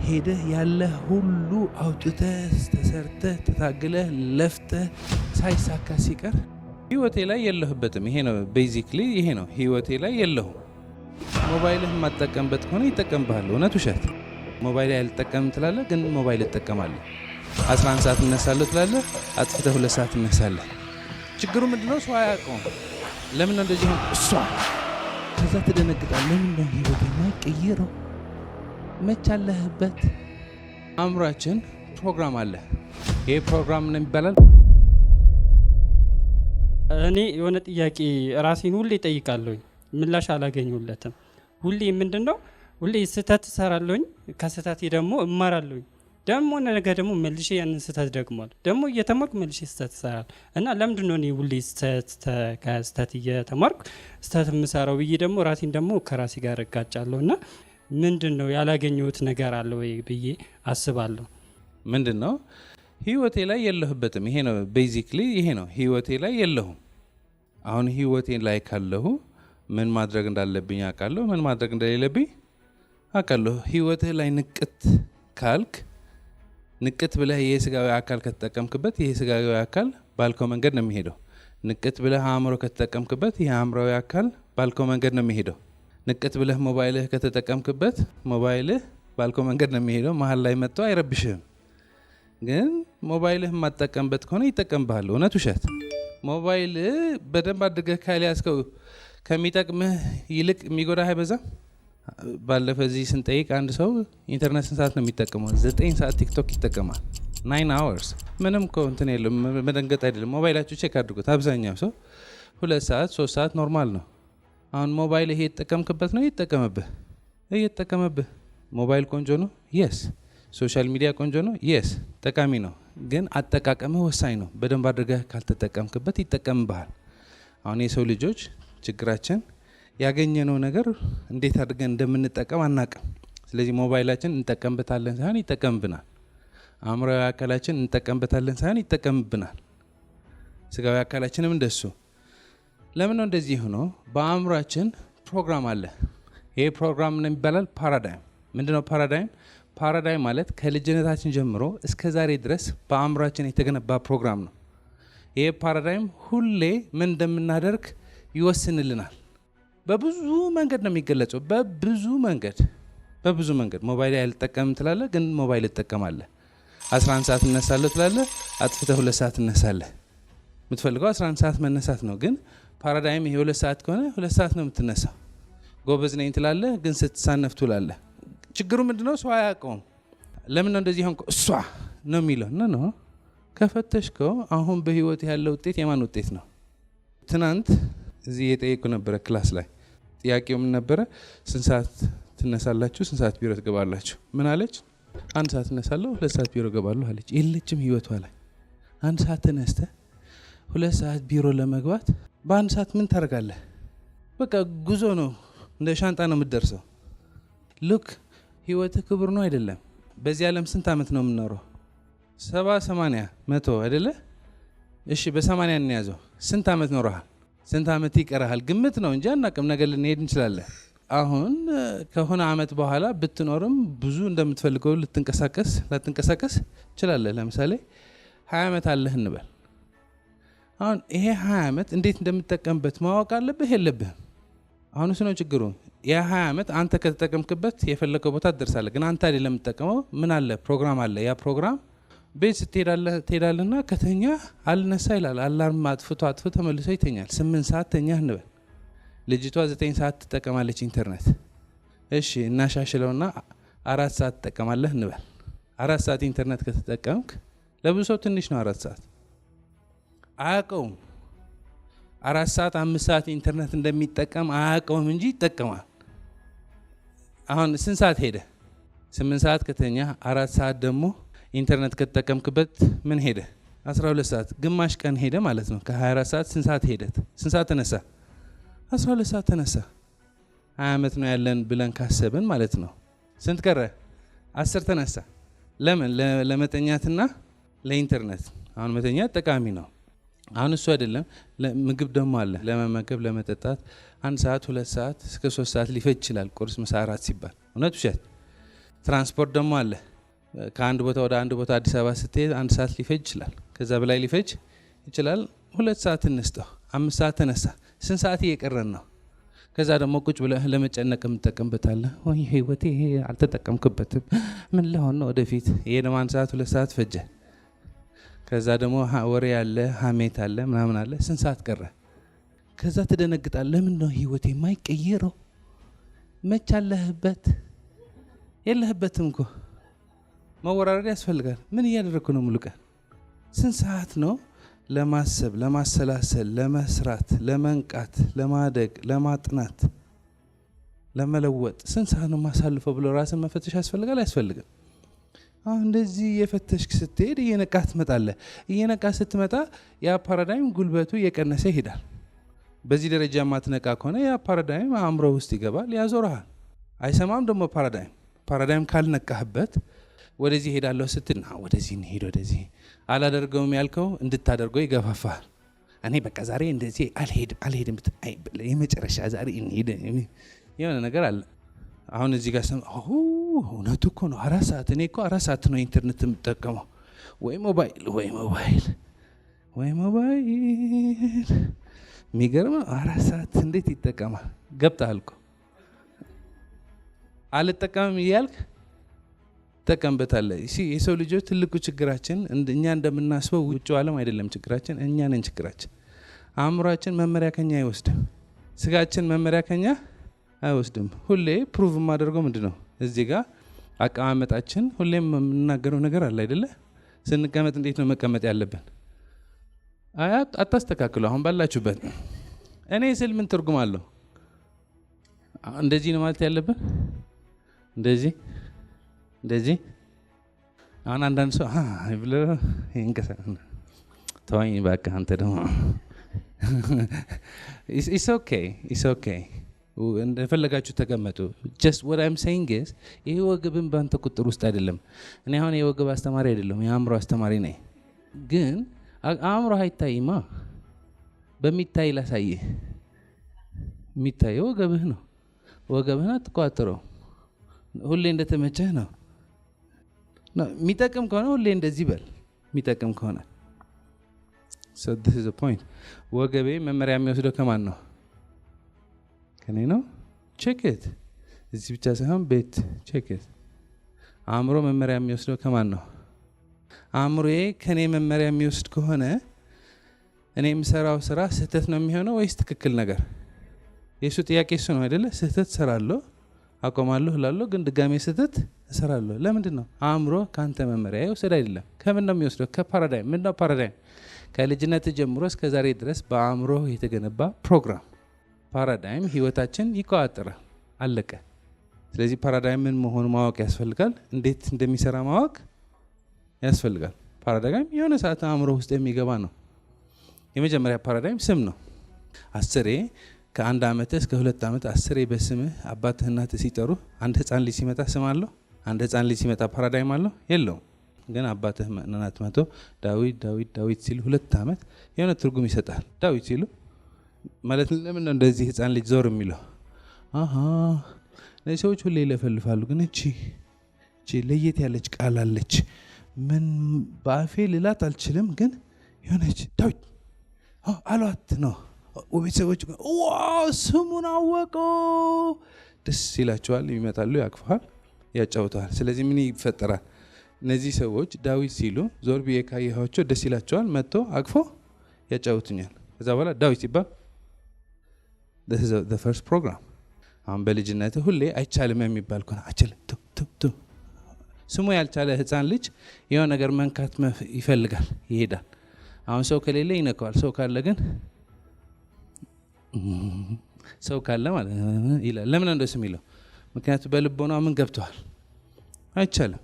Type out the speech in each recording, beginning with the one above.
ሄደህ ያለ ሁሉ አውጥተህ ተሰርተህ ተታግለህ ለፍተህ ሳይሳካ ሲቀር ህይወቴ ላይ የለህበትም። ይሄ ነው ቤዚክሊ፣ ይሄ ነው ህይወቴ ላይ የለሁም። ሞባይልህ የማትጠቀምበት ከሆነ ይጠቀምብሃል። እውነት ውሸት? ሞባይል አልጠቀምም ትላለህ፣ ግን ሞባይል እጠቀማለሁ። 11 ሰዓት እነሳለሁ ትላለህ፣ አጥፍተህ 2 ሰዓት እነሳለህ። ችግሩ ምንድነው? ሰው አያውቀውም። ለምን ነው እንደዚህ ሆነ? እሷ ከዛ ትደነግጣለህ። ለምን ነው ህይወቴ የማይቀየረው? መች አለህበት? አእምሯችን ፕሮግራም አለ። ይሄ ፕሮግራም ነው ይባላል። እኔ የሆነ ጥያቄ ራሴን ሁሌ ጠይቃለሁኝ፣ ምላሽ አላገኙለትም። ሁሌ ምንድነው ሁሌ ስህተት እሰራለሁኝ፣ ከስህተቴ ደግሞ እማራለሁኝ። ደግሞ ነገ ደግሞ መልሼ ያንን ስህተት ደግሟል ደግሞ እየተማርኩ መልሼ ስህተት እሰራለሁ። እና ለምንድን ነው እኔ ሁሌ ከስህተት እየተማርኩ ስህተት የምሰራው ብዬ ደግሞ ራሴን ደግሞ ከራሴ ጋር እጋጫለሁ። እና ምንድን ነው ያላገኘሁት ነገር አለ ወይ ብዬ አስባለሁ። ምንድን ነው ህይወቴ ላይ የለህበትም። ይሄ ነው ቤዚክሊ፣ ይሄ ነው ህይወቴ ላይ የለሁም። አሁን ህይወቴ ላይ ካለሁ ምን ማድረግ እንዳለብኝ አውቃለሁ፣ ምን ማድረግ እንደሌለብኝ አውቃለሁ። ህይወትህ ላይ ንቅት ካልክ፣ ንቅት ብለህ የስጋዊ አካል ከተጠቀምክበት ይሄ ስጋዊ አካል ባልከው መንገድ ነው የሚሄደው። ንቅት ብለህ አእምሮ ከተጠቀምክበት ይሄ አእምሮዊ አካል ባልከው መንገድ ነው የሚሄደው። ንቅት ብለህ ሞባይልህ ከተጠቀምክበት ሞባይልህ ባልከው መንገድ ነው የሚሄደው። መሀል ላይ መጥቶ አይረብሽህም። ግን ሞባይልህ የማትጠቀምበት ከሆነ ይጠቀምብሃል። እውነት ውሸት? ሞባይል በደንብ አድርገህ ካልያዝከው ከሚጠቅምህ ይልቅ የሚጎዳህ አይበዛም? ባለፈ እዚህ ስንጠይቅ አንድ ሰው ኢንተርኔት ስንት ሰዓት ነው የሚጠቀመው? 9 ሰዓት ቲክቶክ ይጠቀማል። 9 hours። ምንም እኮ እንትን የለም፣ መደንገጥ አይደለም። ሞባይላችሁ ቼክ አድርጉት። አብዛኛው ሰው 2 ሰዓት 3 ሰዓት ኖርማል ነው። አሁን ሞባይል ይሄ የተጠቀምክበት ነው እየተጠቀመብህ። ሞባይል ቆንጆ ነው የስ፣ ሶሻል ሚዲያ ቆንጆ ነው የስ፣ ጠቃሚ ነው። ግን አጠቃቀምህ ወሳኝ ነው። በደንብ አድርገህ ካልተጠቀምክበት ይጠቀምብሃል። አሁን የሰው ልጆች ችግራችን ያገኘነው ነገር እንዴት አድርገን እንደምንጠቀም አናቅም። ስለዚህ ሞባይላችን እንጠቀምበታለን ሳይሆን ይጠቀምብናል። አእምሮዊ አካላችን እንጠቀምበታለን ሳይሆን ይጠቀምብናል። ስጋዊ አካላችንም እንደሱ። ለምን ነው እንደዚህ ሆኖ? በአእምሯችን ፕሮግራም አለ። ይሄ ፕሮግራም ነው ይባላል ፓራዳይም። ምንድነው ፓራዳይም? ፓራዳይም ማለት ከልጅነታችን ጀምሮ እስከ ዛሬ ድረስ በአእምሯችን የተገነባ ፕሮግራም ነው። ይሄ ፓራዳይም ሁሌ ምን እንደምናደርግ ይወስንልናል። በብዙ መንገድ ነው የሚገለጸው። በብዙ መንገድ ሞባይል አልጠቀምም ትላለህ፣ ግን ሞባይል እጠቀማለህ። 11 ሰዓት እነሳለሁ ትላለህ፣ አጥፍተህ 2 ሰዓት እነሳለህ። የምትፈልገው 11 ሰዓት መነሳት ነው፣ ግን ፓራዳይም ይሄ 2 ሰዓት ከሆነ 2 ሰዓት ነው የምትነሳው። ጎበዝ ነኝ ትላለህ፣ ግን ስትሳነፍ ትውላለህ። ችግሩ ምንድነው? ሰው አያውቀውም። ለምን ነው እንደዚህ ሆንኩ? እሷ ነው የሚለው ነው። ከፈተሽከው አሁን በህይወት ያለው ውጤት የማን ውጤት ነው? ትናንት እዚህ የጠየቁ ነበረ ክላስ ላይ። ጥያቄው ምን ነበረ? ስንት ሰዓት ትነሳላችሁ? ስንት ሰዓት ቢሮ ትገባላችሁ? ምን አለች? 1 ሰዓት እነሳለሁ፣ 2 ሰዓት ቢሮ እገባለሁ አለች። የለችም ህይወቷ ላይ። 1 ሰዓት ተነስተህ 2 ሰዓት ቢሮ ለመግባት በ1 ሰዓት ምን ታደርጋለህ? በቃ ጉዞ ነው፣ እንደ ሻንጣ ነው የምትደርሰው። ሉክ ህይወትህ ክቡር ነው አይደለም? በዚህ ዓለም ስንት ዓመት ነው የምንኖረው? 70 80 100 አይደለ? እሺ በ80 እንያዘው። ስንት ዓመት ኖረሃል? ስንት ዓመት ይቀርሃል? ግምት ነው እንጂ አናውቅም። ነገ ልንሄድ እንችላለን። አሁን ከሆነ ዓመት በኋላ ብትኖርም ብዙ እንደምትፈልገው ላትንቀሳቀስ ትችላለህ። ለምሳሌ 20 ዓመት አለህ እንበል። አሁን ይሄ 20 ዓመት እንዴት እንደምትጠቀምበት ማወቅ አለብህ የለብህም? አሁን እሱ ነው ችግሩ። የ20 ዓመት አንተ ከተጠቀምክበት የፈለከው ቦታ ትደርሳለህ። ግን አንተ አይደለም የምትጠቀመው። ምን አለ? ፕሮግራም አለ። ያ ፕሮግራም ቤት ትሄዳለህና ከተኛ አልነሳ ይላል። አላርም አጥፍቶ ተመልሶ ይተኛል። 8 ሰዓት ተኛ እንበል። ልጅቷ 9 ሰዓት ትጠቀማለች ኢንተርኔት። እሺ እናሻሽለውና 4 ሰዓት ትጠቀማለህ እንበል። 4 ሰዓት ኢንተርኔት ከተጠቀምክ ለብዙ ሰው ትንሽ ነው። 4 ሰዓት አያውቀውም። 4 ሰዓት 5 ሰዓት ኢንተርኔት እንደሚጠቀም አያውቀውም እንጂ ይጠቀማል። አሁን ስንት ሰዓት ሄደ? 8 ሰዓት ከተኛ 4 ሰዓት ደግሞ ኢንተርኔት ከተጠቀምክበት ምን ሄደ? 12 ሰዓት። ግማሽ ቀን ሄደ ማለት ነው። ከ24 ሰዓት ስንት ሰዓት ሄደ? ስንት ሰዓት ተነሳ? 12 ሰዓት ተነሳ። 20 ዓመት ነው ያለን ብለን ካሰብን ማለት ነው። ስንት ቀረ? 10 ተነሳ። ለምን? ለመተኛትና ለኢንተርኔት። አሁን መተኛት ጠቃሚ ነው። አሁን እሱ አይደለም። ምግብ ደግሞ አለ። ለመመገብ ለመጠጣት 1 ሰዓት 2 ሰዓት እስከ 3 ሰዓት ሊፈጅ ይችላል። ቁርስ፣ ምሳ፣ እራት ሲባል እውነት ውሸት? ትራንስፖርት ደግሞ አለ። ከአንድ ቦታ ወደ አንድ ቦታ አዲስ አበባ ስትሄድ 1 ሰዓት ሊፈጅ ይችላል። ከዛ በላይ ሊፈጅ ይችላል። 2 ሰዓት እንስጠው፣ 5 ሰዓት ተነሳ፣ ስንት ሰዓት እየቀረን ነው? ከዛ ደግሞ ቁጭ ብለህ ለመጨነቅ የምትጠቀምበታለህ። ወይ ህይወቴ ይሄ አልተጠቀምክበትም፣ ምን ለሆን ነው ወደፊት? ይሄ ደግሞ 1 ሰዓት 2 ሰዓት ፈጀ። ከዛ ደግሞ ወሬ አለ፣ ሀሜት አለ፣ ምናምን አለ። ስንት ሰዓት ቀረ? ከዛ ትደነግጣለህ። ለምን ነው ህይወቴ የማይቀየረው? መች አለህበት? የለህበትም እኮ። መወራረድ ያስፈልጋል። ምን እያደረግኩ ነው ሙሉ ቀን? ስንት ሰዓት ነው ለማሰብ፣ ለማሰላሰል፣ ለመስራት፣ ለመንቃት፣ ለማደግ፣ ለማጥናት፣ ለመለወጥ ስንት ሰዓት ነው ማሳልፈው ብሎ ራስን መፈተሽ ያስፈልጋል። አያስፈልግም? አሁን እንደዚህ እየፈተሽክ ስትሄድ እየነቃ ትመጣለህ። እየነቃ ስትመጣ ያ ፓራዳይም ጉልበቱ እየቀነሰ ይሄዳል። በዚህ ደረጃ ማትነቃ ከሆነ ያ ፓራዳይም አእምሮ ውስጥ ይገባል፣ ያዞርሃል። አይሰማም ደግሞ ፓራዳይም ካልነቃህበት ወደዚህ ሄዳለሁ ስትል ወደዚህ እንሄድ፣ ወደዚህ አላደርገውም ያልከው እንድታደርገው ይገፋፋል። እኔ በቃ ዛሬ እንደዚህ አልሄድም የመጨረሻ ዛሬ እንሄድ የሆነ ነገር አለ። አሁን እዚህ ጋር እውነቱ እኮ ነው 4 ሰዓት። እኔ እኮ 4 ሰዓት ነው ኢንተርኔት የምጠቀመው። ወይ ሞባይል የሚገርም 4 ሰዓት እንዴት ይጠቀማል? ገብተሃል እኮ። አልጠቀምም እያልክ ትጠቀምበታለህ። የሰው ልጆች ትልቁ ችግራችን እኛ እንደምናስበው ውጭው ዓለም አይደለም ችግራችን፣ እኛ ነን ችግራችን። አእምሯችን መመሪያ ከኛ አይወስድም። ስጋችን መመሪያ ከኛ አይወስድም። ሁሌ ፕሩቭ የማደርገው ምንድን ነው? እዚህ ጋር አቀማመጣችን ሁሌም የምናገረው ነገር አለ አይደለ? ስንቀመጥ እንዴት ነው መቀመጥ ያለብን? አታስተካክሉ። አሁን ባላችሁበት እኔ ስል ምን ትርጉም አለው? እንደዚህ ነው ማለት ያለብን። እንደዚህ አሁን አንዳንድ ሰው ብሎ ይንቀሳ ተወኝ እባክህ አንተ ደግሞ ኢትስ ኦኬ እንደፈለጋችሁ ተቀመጡ። ጀስት what I'm saying is ይሄ ወገብን ባንተ ቁጥር ውስጥ አይደለም። እኔ አሁን የወገብ አስተማሪ አይደለም፣ የአእምሮ አስተማሪ ነኝ። ግን አእምሮ አይታይማ። በሚታይ ላሳይህ። የሚታየው ወገብህ ነው። ወገብህን አትቋጥረው። ሁሌ እንደተመቸህ ነው። የሚጠቅም ከሆነ ሁሌ እንደዚህ በል። የሚጠቅም ከሆነ so this is the point። ወገቤ መመሪያ የሚወስደው ከማን ነው? ከኔ ነው። check it። እዚህ ብቻ ሳይሆን ቤት check it። አእምሮ መመሪያ የሚወስደው ከማን ነው? አእምሮዬ ከኔ መመሪያ የሚወስድ ከሆነ እኔ የምሰራው ስራ ስህተት ነው የሚሆነው ወይስ ትክክል ነገር? የሱ ጥያቄ እሱ ነው አይደለ? ስህተት ሰራለሁ አቆማለሁ እላለሁ፣ ግን ድጋሜ ስህተት እሰራለሁ። ለምንድን ነው? አእምሮ ካንተ መመሪያ ይወስድ አይደለም። ከምን ነው የሚወስደው? ከፓራዳይም። ምን ነው ፓራዳይም? ከልጅነት ጀምሮ እስከ ዛሬ ድረስ በአእምሮ የተገነባ ፕሮግራም። ፓራዳይም ህይወታችን ይቆጣጠራል። አለቀ። ስለዚህ ፓራዳይም ምን መሆኑ ማወቅ ያስፈልጋል። እንዴት እንደሚሰራ ማወቅ ያስፈልጋል። ፓራዳይም የሆነ ሰዓት አእምሮ ውስጥ የሚገባ ነው። የመጀመሪያ ፓራዳይም ስም ነው። 10 ከ1 ዓመት እስከ 2 ዓመት 10 በስምህ አባትህ እናትህ ሲጠሩ፣ አንድ ህፃን ልጅ ሲመጣ ስም አለው? አንድ ህፃን ልጅ ሲመጣ ፓራዳይም አለው? የለውም። ግን አባትህ እናትህ መጥቶ ዳዊት ሲሉ 2 ዓመት የሆነ ትርጉም ይሰጣል። ዳዊት ሲሉ ማለት ለምን ነው እንደዚህ ህፃን ልጅ ዞር የሚለው? እነዚህ ሰዎች ሁሌ ይለፈልፋሉ። ግን እቺ ለየት ያለች ቃል አለች። ምን በአፌ ልላት አልችልም፣ ግን የሆነች ዳዊት አሏት ነው። ቤተሰቦች ስሙን አወቀው፣ ደስ ይላቸዋል። ይመጣሉ፣ ያቅፈዋል፣ ያጫውተዋል። ስለዚህ ምን ይፈጠራል? እነዚህ ሰዎች ዳዊት ሲሉ ዞር ብዬ ካየኋቸው ደስ ይላቸዋል። መጥቶ አቅፎ ያጫውቱኛል። ከዛ በኋላ ዳዊት ሲባል the first program። አሁን በልጅነት ሁሌ አይቻልም የሚባል ከሆነ አይቻልም ቱ ስሙ ያልቻለ ህፃን ልጅ የሆነ ነገር መንካት ይፈልጋል፣ ይሄዳል። አሁን ሰው ከሌለ ይነካዋል። ሰው ካለ ግን ሰው ካለ ማለት ይላል። ለምን እንደሱ የሚለው? ምክንያቱም በልቦና ምን ገብተዋል? አይቻልም።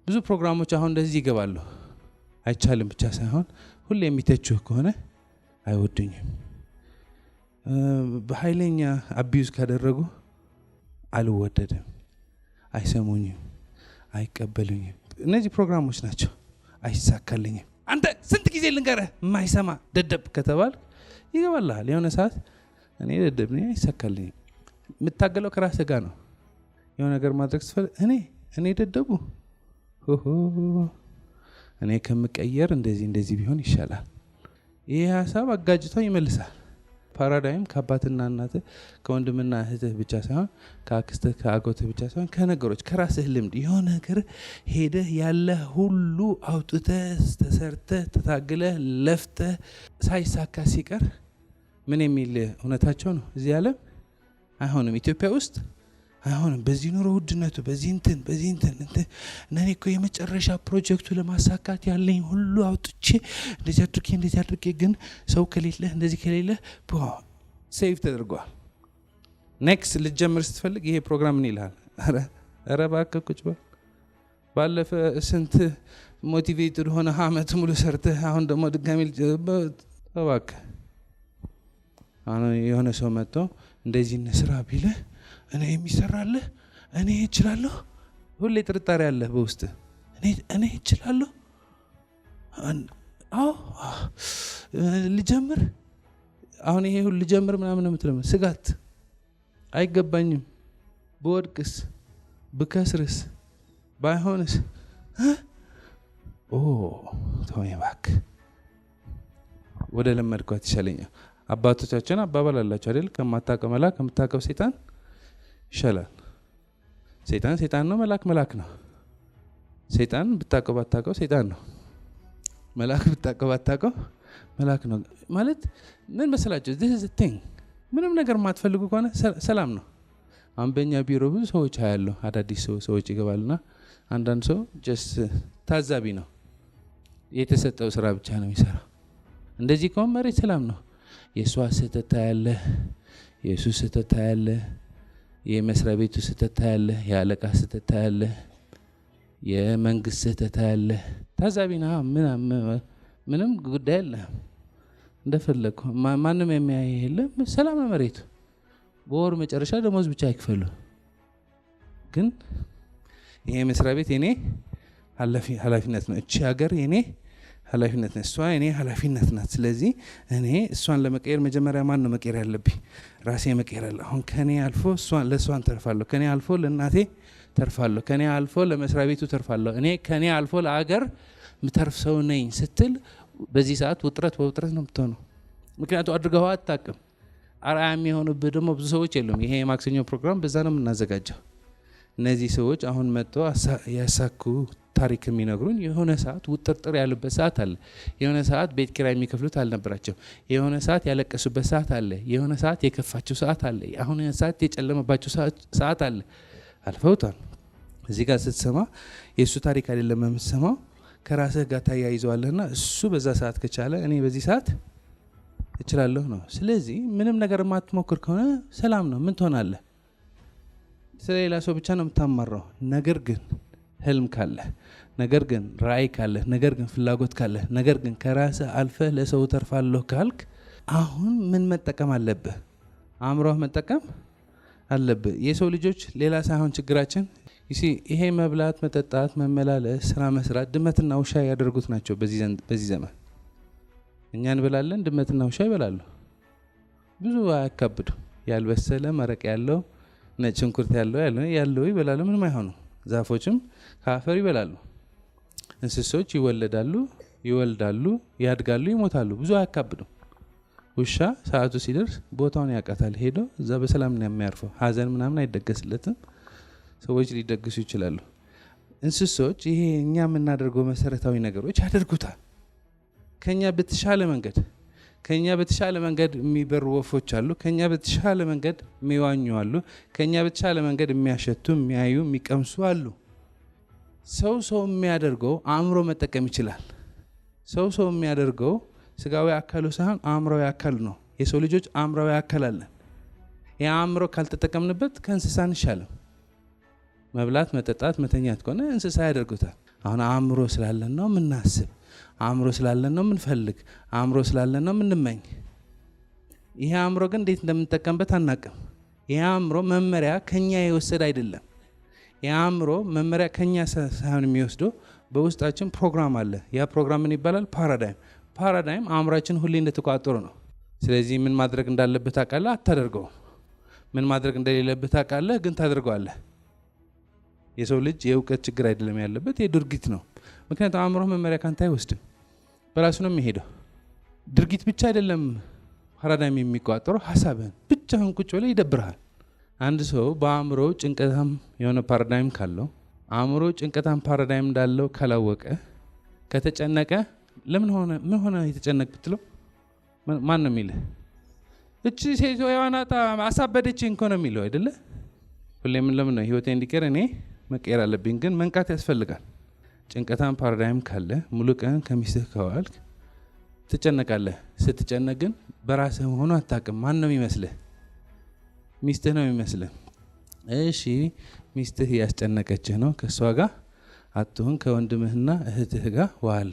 ብዙ ፕሮግራሞች አሁን እንደዚህ ይገባሉ። አይቻልም ብቻ ሳይሆን ሁሌ የሚተቹህ ከሆነ አይወዱኝም። በኃይለኛ አቢዩዝ ካደረጉ አልወደድም፣ አይሰሙኝም፣ አይቀበሉኝም። እነዚህ ፕሮግራሞች ናቸው። አይሳካልኝም። አንተ ስንት ጊዜ ልንገርህ የማይሰማ ደደብ ከተባል ይገባልሃል። የሆነ ሰዓት እኔ ደደብ ነኝ፣ አይሳካልኝም። የምታገለው ከራስህ ጋር ነው። የሆነ ነገር ማድረግ ስትፈልግ እኔ ደደቡ እኔ ከምቀየር እንደዚህ ቢሆን ይሻላል። ይሄ ሀሳብ አጋጭተው ይመልሳል። ፓራዳይም ከአባትና እናትህ ከወንድምና እህትህ ብቻ ሳይሆን ከአክስትህ ከአጎትህ ብቻ ሳይሆን ከነገሮች ከራስህ ልምድ የሆነ ነገር ሄደህ ያለ ሁሉ አውጥተህ ተሰርተህ ተታግለህ ለፍተህ ሳይሳካ ሲቀር ምን የሚል እውነታቸው ነው። እዚህ ዓለም አይሆንም፣ ኢትዮጵያ ውስጥ አይሆንም። በዚህ ኑሮ ውድነቱ በዚህ እንትን እኔ እኮ የመጨረሻ ፕሮጀክቱ ለማሳካት ያለኝ ሁሉ አውጥቼ እንደዚህ አድርጌ ግን ሰው ከሌለ እንደዚህ ከሌለ ሴቭ ተደርጓል። ኔክስት ልትጀምር ስትፈልግ ይሄ ፕሮግራም ምን ይልሃል? ኧረ እባክህ ቁጭ በል። ባለፈ ስንት ሞቲቬትድ ሆነ አመት ሙሉ ሰርተህ አሁን ደግሞ ድጋሚ እባክህ። አሁን የሆነ ሰው መጥቶ እንደዚህ እንስራ ቢልህ እኔ የሚሰራልህ እኔ እችላለሁ። ሁሌ ጥርጣሬ አለ በውስጥ እኔ እችላለሁ። ልጀምር አሁን ይሄ ሁሉ ልጀምር ምናምን የምትለው ስጋት አይገባኝም። በወድቅስ ብከስርስ ባይሆንስ ተወኝ እባክህ። ወደ ለመድኳት ይሻለኛል። አባቶቻችን አባባል አላቸው አይደል? ከማታውቀው መልአክ ከምታውቀው ሰይጣን ይሻላል። ሰይጣን ነው፣ መልአክ ነው። ሰይጣን ብታውቀው ባታውቀው ሰይጣን ነው። መልአክ ብታውቀው ባታውቀው መልአክ ነው። ማለት ምን መሰላችሁ? this is the thing። ምንም ነገር የማትፈልጉ ከሆነ ሰላም ነው። አሁን በእኛ ቢሮ ብዙ ሰዎች አያለሁ። አዳዲስ ሰዎች ይገባሉና አንዳንድ ሰው ጀስት ታዛቢ ነው። የተሰጠው ስራ ብቻ ነው የሚሰራው። እንደዚህ ከሆነ መሬት ሰላም ነው። የእሷ ስህተት ያለ፣ የእሱ ስህተት ያለ፣ የመስሪያ ቤቱ ስህተት ያለ፣ የአለቃ ስህተት ያለ፣ የመንግስት ስህተት ያለ ታዛቢና ምንም ጉዳይ የለም። እንደፈለግኩ ማንም የሚያይ የለም። ሰላም ነው መሬቱ። በወር መጨረሻ ደሞዝ ብቻ አይክፈሉ። ግን ይሄ መስሪያ ቤት የኔ ኃላፊነት ነው። እቺ ሀገር የኔ ኃላፊነት ነው። እሷ የኔ ኃላፊነት ናት። ስለዚህ እኔ እሷን ለመቀየር መጀመሪያ ማን ነው መቀየር ያለብኝ? ራሴ መቀየር አለ። አሁን ከኔ አልፎ ለእሷን ተርፋለሁ፣ ከኔ አልፎ ለእናቴ ተርፋለሁ፣ ከኔ አልፎ ለመስሪያ ቤቱ ተርፋለሁ፣ እኔ ከኔ አልፎ ለአገር ምተርፍ ሰው ነኝ ስትል በዚህ ሰዓት ውጥረት በውጥረት ነው የምትሆነው። ምክንያቱም አድርገው አታውቅም። አርአያ የሚሆኑብህ ደግሞ ብዙ ሰዎች የሉም። ይሄ የማክሰኞ ፕሮግራም በዛ ነው የምናዘጋጀው። እነዚህ ሰዎች አሁን መጥተው ያሳኩ ታሪክ የሚነግሩን የሆነ ሰዓት ውጥርጥር ያሉበት ሰዓት አለ። የሆነ ሰዓት ቤት ኪራይ የሚከፍሉት አልነበራቸው። የሆነ ሰዓት ያለቀሱበት ሰዓት አለ። የሆነ ሰዓት የከፋቸው ሰዓት አለ። አሁን ሰዓት የጨለመባቸው ሰዓት አለ። አልፈውታል። እዚህ ጋር ስትሰማ የእሱ ታሪክ አይደለም የምትሰማው፣ ከራስህ ጋር ታያይዘዋለህና እሱ በዛ ሰዓት ከቻለ እኔ በዚህ ሰዓት እችላለሁ ነው። ስለዚህ ምንም ነገር የማትሞክር ከሆነ ሰላም ነው። ምን ትሆናለህ? ስለሌላ ሰው ብቻ ነው የምታማራው። ነገር ግን ህልም ካለ፣ ነገር ግን ራዕይ ካለ፣ ነገር ግን ፍላጎት ካለ፣ ነገር ግን ከራስህ አልፈህ ለሰው ተርፋለሁ ካልክ አሁን ምን መጠቀም አለብህ? አእምሮህ መጠቀም አለብህ። የሰው ልጆች ሌላ ሳይሆን ችግራችን ይሄ መብላት፣ መጠጣት፣ መመላለስ፣ ስራ መስራት ድመትና ውሻ ያደርጉት ናቸው። በዚህ ዘመን እኛ እንበላለን፣ ድመትና ውሻ ይበላሉ። ብዙ አያካብዱ። ያልበሰለ መረቅ ያለው ነጭ ሽንኩርት ያለው ይበላሉ። ምንም አይሆኑ። ዛፎችም ከአፈር ይበላሉ። እንስሶች ይወለዳሉ፣ ይወልዳሉ፣ ያድጋሉ፣ ይሞታሉ። ብዙ አያካብዱ። ውሻ ሰዓቱ ሲደርስ ቦታውን ያውቃታል። ሄዶ እዛ በሰላም ነው የሚያርፈው። ሀዘን ምናምን አይደገስለትም። ሰዎች ሊደግሱ ይችላሉ። እንስሶች ይሄ እኛ የምናደርገው መሰረታዊ ነገሮች ያደርጉታል። ከኛ በተሻለ መንገድ የሚበሩ ወፎች አሉ። ከኛ በተሻለ መንገድ የሚዋኙ አሉ። ከኛ በተሻለ መንገድ የሚያሸቱ፣ የሚያዩ፣ የሚቀምሱ አሉ። ሰው የሚያደርገው አእምሮ መጠቀም ይችላል። ሰው የሚያደርገው ስጋዊ አካሉ ሳይሆን አእምሮዊ አካል ነው። የሰው ልጆች አእምሮዊ አካል አለን። የአእምሮ ካልተጠቀምንበት ከእንስሳ እንሻለም። መብላት፣ መጠጣት፣ መተኛት ከሆነ እንስሳ ያደርጉታል። አሁን አእምሮ ስላለን ነው የምናስብ፣ አእምሮ ስላለን ነው የምንፈልግ፣ አእምሮ ስላለን ነው የምንመኝ። ይሄ አእምሮ ግን እንዴት እንደምንጠቀምበት አናቅም። ይሄ አእምሮ መመሪያ ከኛ የወሰድ አይደለም። ይሄ አእምሮ መመሪያ ከኛ ሳይሆን የሚወስደው በውስጣችን ፕሮግራም አለ። ያ ፕሮግራም ምን ይባላል? ፓራዳይም አእምሯችን ሁሌ እንደተቋጠሩ ነው። ስለዚህ ምን ማድረግ እንዳለበት ታውቃለህ፣ አታደርገው። ምን ማድረግ እንደሌለበት ታውቃለህ፣ ግን ታደርገዋለህ። የሰው ልጅ የእውቀት ችግር አይደለም ያለበት የድርጊት ነው። ምክንያቱም አእምሮ መመሪያ ካንተ አይወስድም፣ በራሱ ነው የሚሄደው። ድርጊት ብቻ አይደለም ፓራዳይም የሚቋጠረው፣ ሀሳብህን ብቻህን ቁጭ ብለህ ይደብርሃል። አንድ ሰው በአእምሮ ጭንቀታም የሆነ ፓራዳይም ካለው አእምሮ ጭንቀታም ፓራዳይም እንዳለው ካላወቀ ከተጨነቀ ምን ሆነ የተጨነቅ ብትለው ማን ነው የሚልህ? እቺ ሴት ዋናታ አሳበደችኝ እኮ ነው የሚለው አይደለ? ሁሌም ለምን ነው ህይወቴ እንዲቀር እኔ መቀየር አለብኝ። ግን መንቃት ያስፈልጋል። ጭንቀታም ፓራዳይም ካለ ሙሉ ቀን ከሚስትህ ከዋልክ ትጨነቃለህ። ስትጨነቅ ግን በራስህ ሆኖ አታውቅም። ማን ነው የሚመስልህ? ሚስትህ ነው የሚመስልህ። እሺ ሚስትህ ያስጨነቀችህ ነው፣ ከእሷ ጋር አትሁን፣ ከወንድምህና እህትህ ጋር ዋል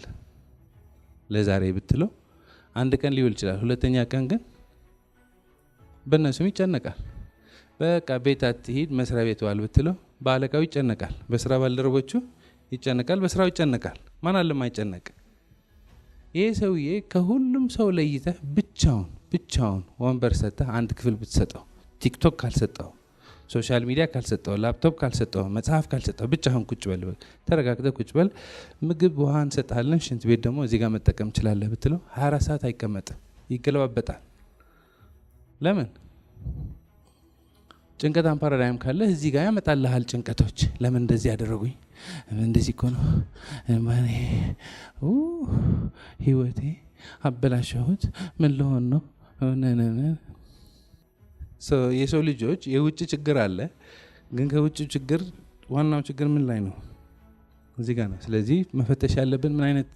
ለዛሬ ብትለው አንድ ቀን ሊውል ይችላል። ሁለተኛ ቀን ግን በእነሱም ይጨነቃል። በቃ ቤት አትሂድ መስሪያ ቤት ዋል ብትለው በአለቃው ይጨነቃል፣ በስራ ባልደረቦቹ ይጨነቃል፣ በስራው ይጨነቃል። ማን አለም አይጨነቅ? ይሄ ሰውዬ ከሁሉም ሰው ለይተህ ብቻውን ወንበር ሰጥተህ አንድ ክፍል ብትሰጠው፣ ቲክቶክ ካልሰጠው፣ ሶሻል ሚዲያ ካልሰጠው፣ ላፕቶፕ ካልሰጠው፣ መጽሐፍ ካልሰጠው፣ ብቻህን ቁጭ በል፣ ተረጋግተህ ቁጭ በል፣ ምግብ ውሃ እንሰጣለን፣ ሽንት ቤት ደግሞ እዚህ ጋር መጠቀም ትችላለህ ብትለው 24 ሰዓት አይቀመጥም፣ ይገለባበጣል። ለምን? ጭንቀታም ፓራዳይም ካለ እዚህ ጋር ያመጣልሃል ጭንቀቶች። ለምን እንደዚህ ያደረጉኝ? እንደዚህ እኮ ነው ህይወቴ አበላሸሁት፣ ምን ልሆን ነው? የሰው ልጆች የውጭ ችግር አለ፣ ግን ከውጭ ችግር ዋናው ችግር ምን ላይ ነው? እዚህ ጋር ነው። ስለዚህ መፈተሽ ያለብን ምን አይነት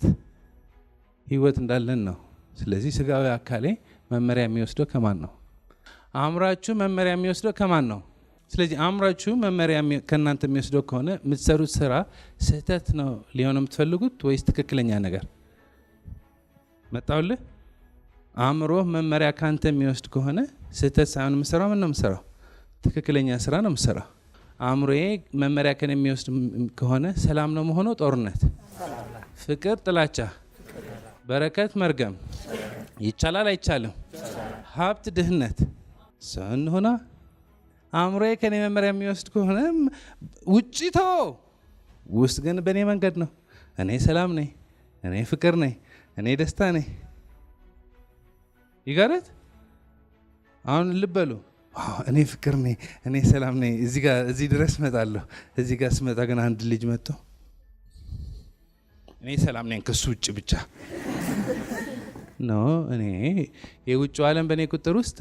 ህይወት እንዳለን ነው። ስለዚህ ስጋዊ አካሌ መመሪያ የሚወስደው ከማን ነው? አእምሯችሁ መመሪያ የሚወስደው ከማን ነው? ስለዚህ አእምሯችሁ መመሪያ ከእናንተ የሚወስደው ከሆነ የምትሰሩት ስራ ስህተት ነው ሊሆን የምትፈልጉት ወይስ ትክክለኛ ነገር? መጣውልህ። አእምሮ መመሪያ ካንተ የሚወስድ ከሆነ ስህተት ሳይሆን የምሰራው ምን ነው የምሰራው? ትክክለኛ ስራ ነው የምሰራው። አእምሮዬ መመሪያ ከኔ የሚወስድ ከሆነ ሰላም ነው መሆነው? ጦርነት፣ ፍቅር፣ ጥላቻ፣ በረከት፣ መርገም፣ ይቻላል አይቻልም፣ ሀብት፣ ድህነት ሰን ሆና አእምሮዬ ከኔ መመሪያ የሚወስድ ከሆነ ውጪ ተው፣ ውስጥ ግን በእኔ መንገድ ነው። እኔ ሰላም ነኝ፣ እኔ ፍቅር ነኝ፣ እኔ ደስታ ነኝ። ይጋረት አሁን ልበሉ፣ እኔ ፍቅር ነኝ፣ እኔ ሰላም ነኝ፣ እዚህ ድረስ እመጣለሁ። እዚህ ጋር ስመጣ ግን አንድ ልጅ መጥቶ እኔ ሰላም ነኝ ከሱ ውጭ ብቻ ነው። እኔ የውጭው ዓለም በእኔ ቁጥር ውስጥ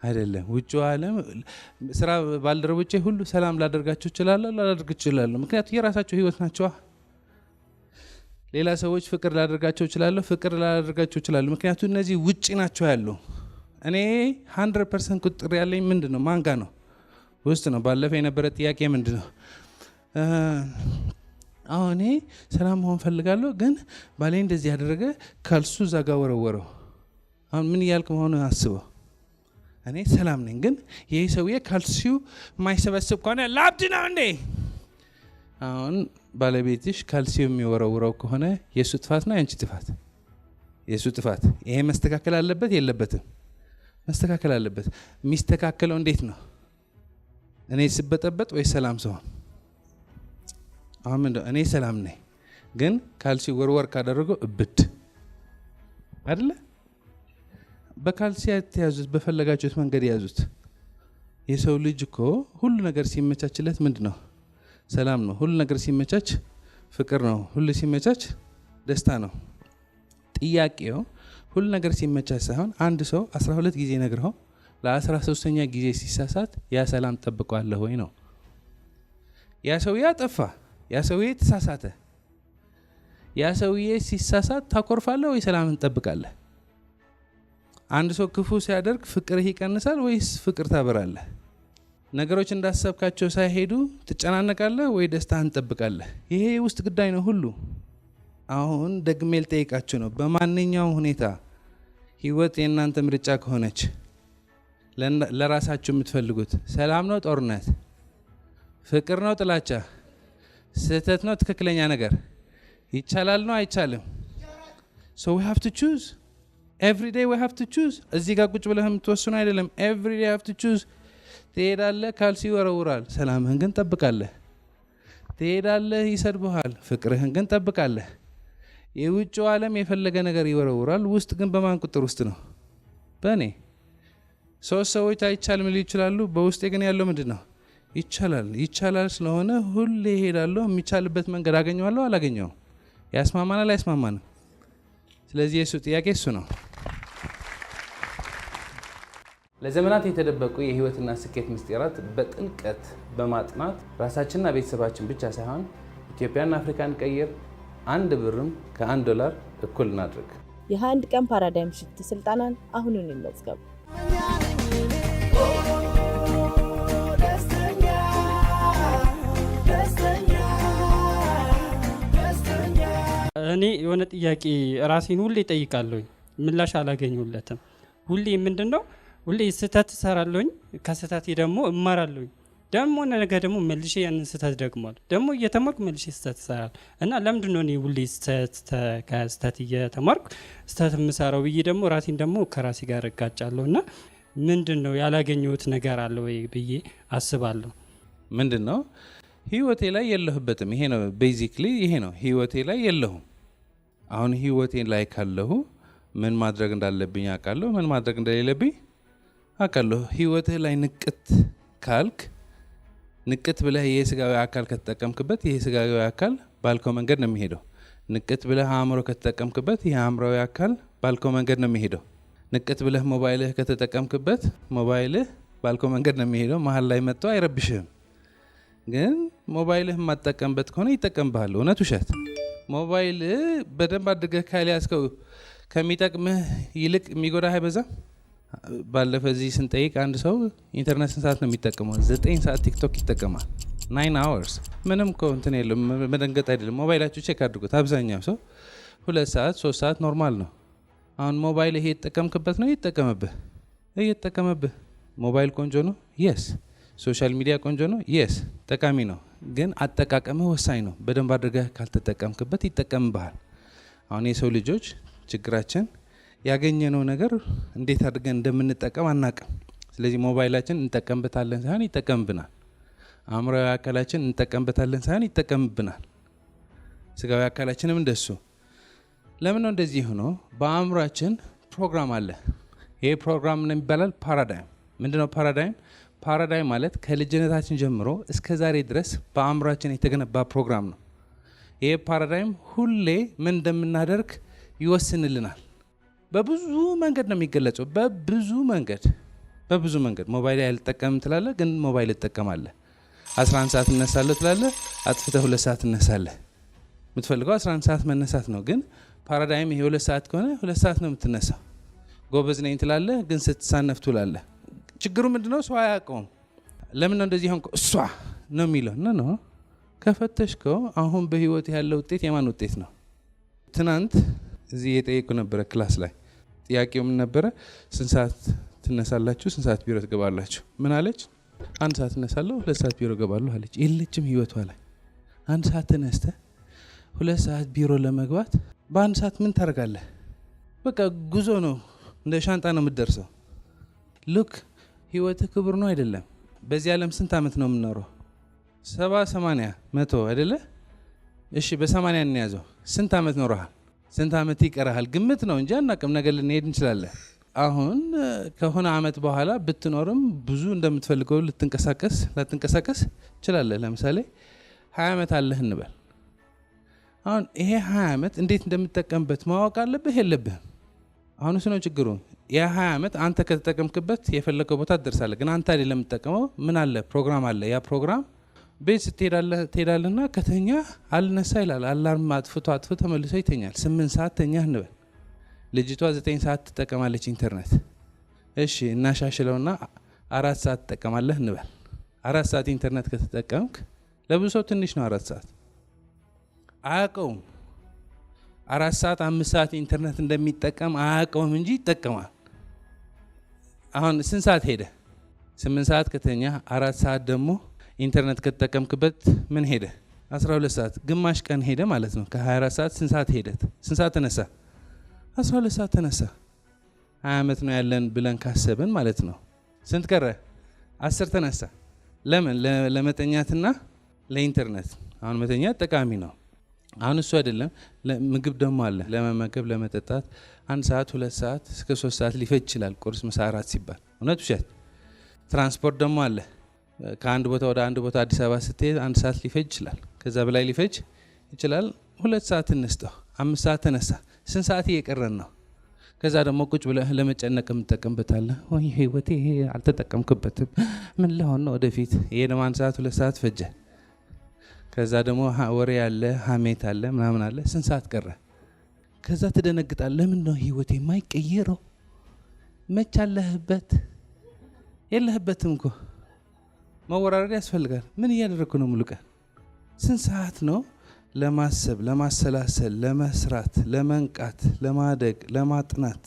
አይደለም። ውጭው ዓለም ስራ ባልደረቦቼ ሁሉ ሰላም ላደርጋቸው እችላለሁ፣ ላደርግ እችላለሁ። ምክንያቱም የራሳቸው ህይወት ናቸዋ። ሌላ ሰዎች ፍቅር ላደርጋቸው እችላለሁ፣ ፍቅር ላደርጋቸው እችላለሁ። ምክንያቱም እነዚህ ውጪ ናቸው ያሉ። እኔ 100% ቁጥር ያለኝ ምንድን ነው? ማንጋ ነው? ውስጥ ነው። ባለፈ የነበረ ጥያቄ ምንድን ነው? አሁን እኔ ሰላም መሆን ፈልጋለሁ፣ ግን ባሌ እንደዚህ ያደረገ ካልሱ እዛ ጋር ወረወረው። አሁን ምን እያልክ መሆኑ አስበው። እኔ ሰላም ነኝ፣ ግን ይህ ሰውዬ ካልሲው የማይሰበስብ ከሆነ ላብድ ነው እንዴ? አሁን ባለቤትሽ ካልሲው የሚወረውረው ከሆነ የእሱ ጥፋት ነው የአንቺ ጥፋት? የእሱ ጥፋት። ይሄ መስተካከል አለበት የለበትም? መስተካከል አለበት። የሚስተካከለው እንዴት ነው? እኔ ስበጠበጥ ወይ ሰላም ሰሆን? አሁን ምንድነው? እኔ ሰላም ነኝ፣ ግን ካልሲ ወርወር ካደረገው እብድ አይደለ? በካልሲ ያያዙት፣ በፈለጋችሁት መንገድ ያዙት። የሰው ልጅ እኮ ሁሉ ነገር ሲመቻችለት ምንድን ነው? ሰላም ነው። ሁሉ ነገር ሲመቻች ፍቅር ነው። ሁሉ ሲመቻች ደስታ ነው። ጥያቄው ሁሉ ነገር ሲመቻች ሳይሆን አንድ ሰው 12 ጊዜ ነግረው ለ13ኛ ጊዜ ሲሳሳት ያ ሰላም ጠብቀዋለህ ወይ ነው። ያ ሰውዬ አጠፋ፣ ያ ሰውዬ ተሳሳተ። ያ ሰውዬ ሲሳሳት ታኮርፋለህ ወይ ሰላምን ትጠብቃለህ? አንድ ሰው ክፉ ሲያደርግ ፍቅርህ ይቀንሳል ወይስ ፍቅር ታበራለህ? ነገሮች እንዳሰብካቸው ሳይሄዱ ትጨናነቃለህ ወይ ደስታህን ትጠብቃለህ? ይሄ ውስጥ ጉዳይ ነው ሁሉ። አሁን ደግሜ ልጠይቃችሁ ነው። በማንኛውም ሁኔታ ህይወት የእናንተ ምርጫ ከሆነች ለራሳችሁ የምትፈልጉት ሰላም ነው ጦርነት፣ ፍቅር ነው ጥላቻ፣ ስህተት ነው ትክክለኛ ነገር፣ ይቻላል ነው አይቻልም? So we have to choose. Every day we have to choose. እዚህ ጋር ቁጭ ብለህ የምትወስኑ አይደለም። Every day you have to choose. ትሄዳለህ፣ ካልሲ ይወረውራል፣ ሰላምህን ግን ጠብቃለህ። ትሄዳለህ፣ ይሰድብሃል፣ ፍቅርህን ግን ጠብቃለህ። የውጭው ዓለም የፈለገ ነገር ይወረውራል፣ ውስጥ ግን በማን ቁጥር ውስጥ ነው? በእኔ። ሶስት ሰዎች አይቻልም ሊሉ ይችላሉ፣ በውስጤ ግን ያለው ምንድን ነው? ይቻላል። ይቻላል ስለሆነ ሁሌ እሄዳለሁ። የሚቻልበት መንገድ አገኘዋለሁ አላገኘውም? ያስማማናል አያስማማንም? ስለዚህ የሱ ጥያቄ እሱ ነው። ለዘመናት የተደበቁ የህይወትና ስኬት ምስጢራት በጥልቀት በማጥናት ራሳችንና ቤተሰባችን ብቻ ሳይሆን ኢትዮጵያና አፍሪካን ቀይር። አንድ ብርም ከ1 ዶላር እኩል እናድርግ። የ21 ቀን ፓራዳይም ሽፍት ስልጠናን አሁኑን ይመዝገቡ። እኔ የሆነ ጥያቄ ራሴን ሁሌ ጠይቃለሁኝ፣ ምላሽ አላገኙለትም። ሁሌ ምንድነው ሁሌ ስህተት እሰራለሁኝ፣ ከስህተቴ ደግሞ እማራለሁኝ። ደግሞ ነገ ደግሞ መልሼ ያንን ስህተት ደግሟል ደግሞ እየተማርኩ መልሼ ስህተት እሰራለሁ እና ለምንድን ነው እኔ ሁሌ ከስህተት እየተማርኩ ስህተት የምሰራው ብዬ ደግሞ ራሴን ደግሞ ከራሴ ጋር እጋጫለሁ። እና ምንድን ነው ያላገኘሁት ነገር አለ ወይ ብዬ አስባለሁ። ምንድን ነው ህይወቴ ላይ የለሁበትም። ይሄ ነው ቤዚክሊ፣ ይሄ ነው ህይወቴ ላይ የለሁም። አሁን ህይወቴ ላይ ካለሁ ምን ማድረግ እንዳለብኝ አውቃለሁ፣ ምን ማድረግ እንደሌለብኝ አውቃለሁ። ህይወትህ ላይ ንቅት ካልክ፣ ንቅት ብለህ ይሄ ስጋዊ አካል ከተጠቀምክበት ይሄ ስጋዊ አካል ባልከው መንገድ ነው የሚሄደው። ንቅት ብለህ አእምሮ ከተጠቀምክበት ይሄ አእምሮዊ አካል ባልከው መንገድ ነው የሚሄደው። ንቅት ብለህ ሞባይልህ ከተጠቀምክበት ሞባይልህ ባልከው መንገድ ነው የሚሄደው። መሀል ላይ መጥቶ አይረብሽህም። ግን ሞባይልህ የማትጠቀምበት ከሆነ ይጠቀምብሃል። እውነት ውሸት? ሞባይል በደንብ አድርገህ ካልያዝከው ከሚጠቅምህ ይልቅ የሚጎዳህ አይበዛም? ባለፈ እዚህ ስንጠይቅ አንድ ሰው ኢንተርኔት ስንት ሰዓት ነው የሚጠቀመው? 9 ሰዓት ቲክቶክ ይጠቀማል። 9 hours። ምንም እኮ እንትን የለም፣ መደንገጥ አይደለም። ሞባይላችሁ ቼክ አድርጉት። አብዛኛው ሰው 2 ሰዓት 3 ሰዓት ኖርማል ነው። አሁን ሞባይል ይሄ የተጠቀምክበት ነው እየተጠቀመብህ። ሞባይል ቆንጆ ነው፣ የስ። ሶሻል ሚዲያ ቆንጆ ነው፣ የስ፣ ጠቃሚ ነው። ግን አጠቃቀምህ ወሳኝ ነው። በደንብ አድርገህ ካልተጠቀምክበት ይጠቀምብሃል። አሁን የሰው ልጆች ችግራችን ያገኘነው ነገር እንዴት አድርገን እንደምንጠቀም አናቅም። ስለዚህ ሞባይላችን እንጠቀምበታለን ሳይሆን ይጠቀምብናል። አእምሮዊ አካላችን እንጠቀምበታለን ሳይሆን ይጠቀምብናል። ስጋዊ አካላችንም እንደሱ። ለምን ነው እንደዚህ ሆኖ? በአእምሯችን ፕሮግራም አለ። ይሄ ፕሮግራም ምን ይባላል? ፓራዳይም። ምንድነው ፓራዳይም? ፓራዳይም ማለት ከልጅነታችን ጀምሮ እስከ ዛሬ ድረስ በአእምሯችን የተገነባ ፕሮግራም ነው። ይሄ ፓራዳይም ሁሌ ምን እንደምናደርግ ይወስንልናል። በብዙ መንገድ ነው የሚገለጸው። በብዙ መንገድ ሞባይል አልጠቀምም ትላለህ፣ ግን ሞባይል እጠቀማለህ። 11 ሰዓት እነሳለሁ ትላለህ፣ አጥፍተህ 2 ሰዓት እነሳለህ። የምትፈልገው 11 ሰዓት መነሳት ነው፣ ግን ፓራዳይም ይሄ 2 ሰዓት ከሆነ 2 ሰዓት ነው የምትነሳው። ጎበዝ ነኝ ትላለህ፣ ግን ስትሳነፍ ትውላለህ። ችግሩ ምንድነው? ሰው አያውቀውም። ለምን ነው እንደዚህ ሆንኩ? እሷ ነው የሚለው ነው። ከፈተሽከው አሁን በህይወት ያለው ውጤት የማን ውጤት ነው? ትናንት እዚህ የጠየቁ ነበረ ክላስ ላይ። ጥያቄው ምን ነበረ? ስንት ሰዓት ትነሳላችሁ? ስንት ሰዓት ቢሮ ትገባላችሁ? ምን አለች? 1 ሰዓት እነሳለሁ፣ 2 ሰዓት ቢሮ እገባለሁ አለች። የለችም ህይወቷ ላይ። 1 ሰዓት ተነስተህ 2 ሰዓት ቢሮ ለመግባት በ1 ሰዓት ምን ታደርጋለህ? በቃ ጉዞ ነው፣ እንደ ሻንጣ ነው የምትደርሰው። ሉክ ህይወትህ ክቡር ነው አይደለም? በዚህ ዓለም ስንት ዓመት ነው የምንኖረው? 70 80 100 አይደለ? እሺ በ80 እንያዘው። ስንት ዓመት ኖረሃል? ስንት ዓመት ይቀርሃል? ግምት ነው እንጂ አናውቅም። ነገ ልንሄድ እንችላለን። አሁን ከሆነ ዓመት በኋላ ብትኖርም ብዙ እንደምትፈልገው ላትንቀሳቀስ ትችላለህ። ለምሳሌ 20 ዓመት አለህ እንበል። አሁን ይሄ 20 ዓመት እንዴት እንደምትጠቀምበት ማወቅ አለብህ የለብህም? አሁን እሱ ነው ችግሩ። የ20 ዓመት አንተ ከተጠቀምክበት የፈለገው ቦታ ትደርሳለህ። ግን አንተ አይደለም የምትጠቀመው። ምን አለ? ፕሮግራም አለ። ያ ፕሮግራም ቤት ስትሄዳለህና ከተኛ አልነሳ ይላል። አላርም አጥፍቶ ተመልሶ ይተኛል። 8 ሰዓት ተኛ እንበል። ልጅቷ 9 ሰዓት ትጠቀማለች ኢንተርኔት። እሺ እናሻሽለውና 4 ሰዓት ትጠቀማለህ እንበል። 4 ሰዓት ኢንተርኔት ከተጠቀምክ ለብዙ ሰው ትንሽ ነው። 4 ሰዓት አያውቀውም። 4 ሰዓት 5 ሰዓት ኢንተርኔት እንደሚጠቀም አያውቀውም እንጂ ይጠቀማል። አሁን ስንት ሰዓት ሄደ? 8 ሰዓት ከተኛ 4 ሰዓት ደግሞ ኢንተርኔት ከተጠቀምክበት ምን ሄደ? 12 ሰዓት። ግማሽ ቀን ሄደ ማለት ነው። ከ24 ሰዓት ስንት ሰዓት ሄደ? ስንት ሰዓት ተነሳ? 12 ሰዓት ተነሳ። 20 ዓመት ነው ያለን ብለን ካሰብን ማለት ነው። ስንት ቀረ? 10 ተነሳ። ለምን? ለመተኛትና ለኢንተርኔት አሁን መተኛት ጠቃሚ ነው። አሁን እሱ አይደለም ምግብ ደግሞ አለ ለመመገብ ለመጠጣት 1 ሰዓት 2 ሰዓት እስከ 3 ሰዓት ሊፈጅ ይችላል። ቁርስ ምሳ እራት ሲባል እውነት ውሸት። ትራንስፖርት ደግሞ አለ ከአንድ ቦታ ወደ አንድ ቦታ አዲስ አበባ ስትሄድ 1 ሰዓት ሊፈጅ ይችላል። ከዛ በላይ ሊፈጅ ይችላል። 2 ሰዓት እንስጠው 5 ሰዓት ተነሳ ስንት ሰዓት እየቀረን ነው? ከዛ ደግሞ ቁጭ ብለህ ለመጨነቅ የምትጠቀምበታለህ። ወይ ህይወቴ አልተጠቀምክበትም ምን ልሆን ነው ወደፊት? ይሄ ደግሞ 1 ሰዓት 2 ሰዓት ፈጀ። ከዛ ደግሞ ወሬ አለ ሀሜት አለ ምናምን አለ ስንት ሰዓት ቀረ? ከዛ ትደነግጣለህ። ለምን ነው ህይወቴ የማይቀየረው? መች አለህበት? የለህበትም እኮ መወራረድ ያስፈልጋል። ምን እያደረግኩ ነው ሙሉ ቀን? ስንት ሰዓት ነው ለማሰብ ለማሰላሰል ለመስራት ለመንቃት ለማደግ ለማጥናት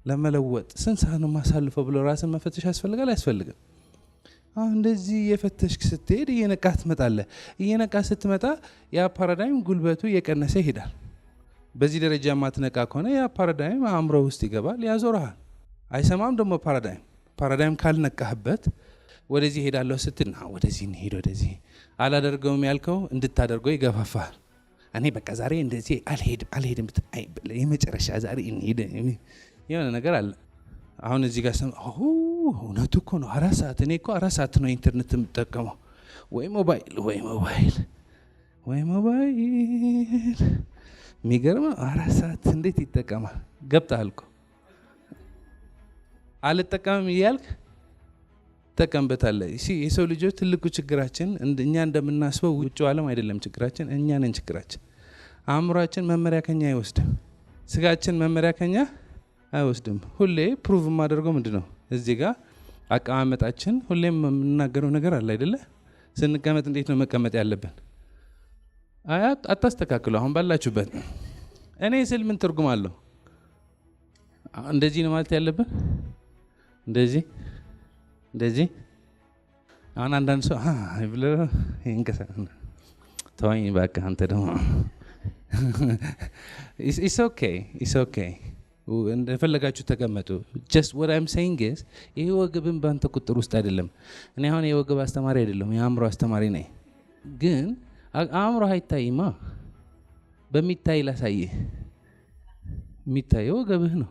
ለመለወጥ ስንት ሰዓት ነው ማሳልፈው ብሎ ራስን መፈተሽ ያስፈልጋል አያስፈልግም? አሁን እንደዚህ የፈተሽክ ስትሄድ እየነቃ ትመጣለህ። እየነቃ ስትመጣ ያ ፓራዳይም ጉልበቱ እየቀነሰ ይሄዳል። በዚህ ደረጃ ማትነቃ ከሆነ ያ ፓራዳይም አእምሮ ውስጥ ይገባል ያዞርሃል። አይሰማም ደግሞ ፓራዳይም ካልነቃህበት ወደዚህ ሄዳለሁ ስትልና ወደዚህ እንሄድ ወደዚህ አላደርገውም ያልከው እንድታደርገው ይገፋፋል። እኔ በቃ ዛሬ እንደዚህ አልሄድም የመጨረሻ ዛሬ እንሄድ የሆነ ነገር አለ። አሁን እዚህ ጋር እውነቱ እኮ ነው 4 ሰዓት እኔ እኮ 4 ሰዓት ነው ኢንተርኔት የምጠቀመው ወይ ሞባይል የሚገርም 4 ሰዓት እንዴት ይጠቀማል? ገብተሃል እኮ አልጠቀምም እያልክ ትጠቀምበታለህ። የሰው ልጆች ትልቁ ችግራችን እኛ እንደምናስበው ውጭው ዓለም አይደለም ችግራችን፣ እኛ ነን ችግራችን። አእምሯችን መመሪያ ከኛ አይወስድም፣ ስጋችን መመሪያ ከኛ አይወስድም። ሁሌ ፕሩቭ የማደርገው ምንድን ነው? እዚህ ጋር አቀማመጣችን ሁሌም የምናገረው ነገር አለ አይደለ? ስንቀመጥ እንዴት ነው መቀመጥ ያለብን? አታስተካክሉ። አሁን ባላችሁበት እኔ ስል ምን ትርጉም አለው? እንደዚህ ነው ማለት ያለብን? እንደዚህ አሁን አንዳንድ ሰው ብሎ ይንቀሳ ተወኝ እባክህ አንተ ደግሞ ኢትስ ኦኬ እንደፈለጋችሁ ተቀመጡ። ጀስት what I'm saying is ይሄ ወገብን ባንተ ቁጥር ውስጥ አይደለም። እኔ አሁን የወገብ አስተማሪ አይደለም የአእምሮ አስተማሪ ነኝ። ግን አእምሮ አይታይማ። በሚታይ ላሳይህ። የሚታየው ወገብህ ነው።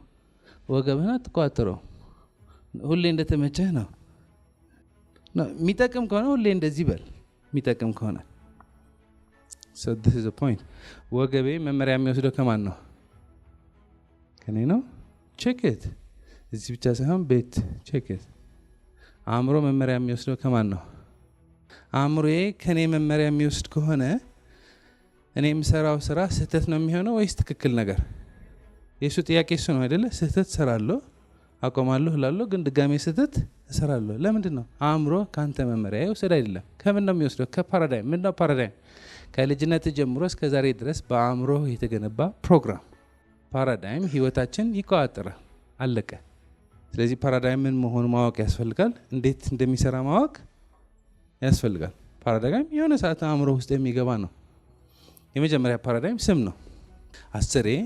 ወገብህን አትቋጥረው። ሁሌ እንደተመቸህ ነው። የሚጠቅም ከሆነ ሁሌ እንደዚህ በል። የሚጠቅም ከሆነ so this is the point። ወገቤ መመሪያ የሚወስደው ከማን ነው? ከኔ ነው። check it። እዚህ ብቻ ሳይሆን ቤት check it። አእምሮ መመሪያ የሚወስደው ከማን ነው? አእምሮዬ ከኔ መመሪያ የሚወስድ ከሆነ እኔ የምሰራው ስራ ስህተት ነው የሚሆነው ወይስ ትክክል ነገር? የሱ ጥያቄ እሱ ነው አይደለ? ስህተት እሰራለሁ አቆማለሁ እላለሁ፣ ግን ድጋሜ ስህተት እሰራለሁ። ለምንድን ነው? አእምሮ ካንተ መመሪያ ይወስድ አይደለም። ከምን ነው የሚወስደው? ከፓራዳይም። ምን ነው ፓራዳይም? ከልጅነት ጀምሮ እስከ ዛሬ ድረስ በአእምሮ የተገነባ ፕሮግራም። ፓራዳይም ህይወታችን ይቆጣጠራል። አለቀ። ስለዚህ ፓራዳይም ምን መሆኑ ማወቅ ያስፈልጋል። እንዴት እንደሚሰራ ማወቅ ያስፈልጋል። ፓራዳይም የሆነ ሰዓት አእምሮ ውስጥ የሚገባ ነው። የመጀመሪያ ፓራዳይም ስም ነው። 10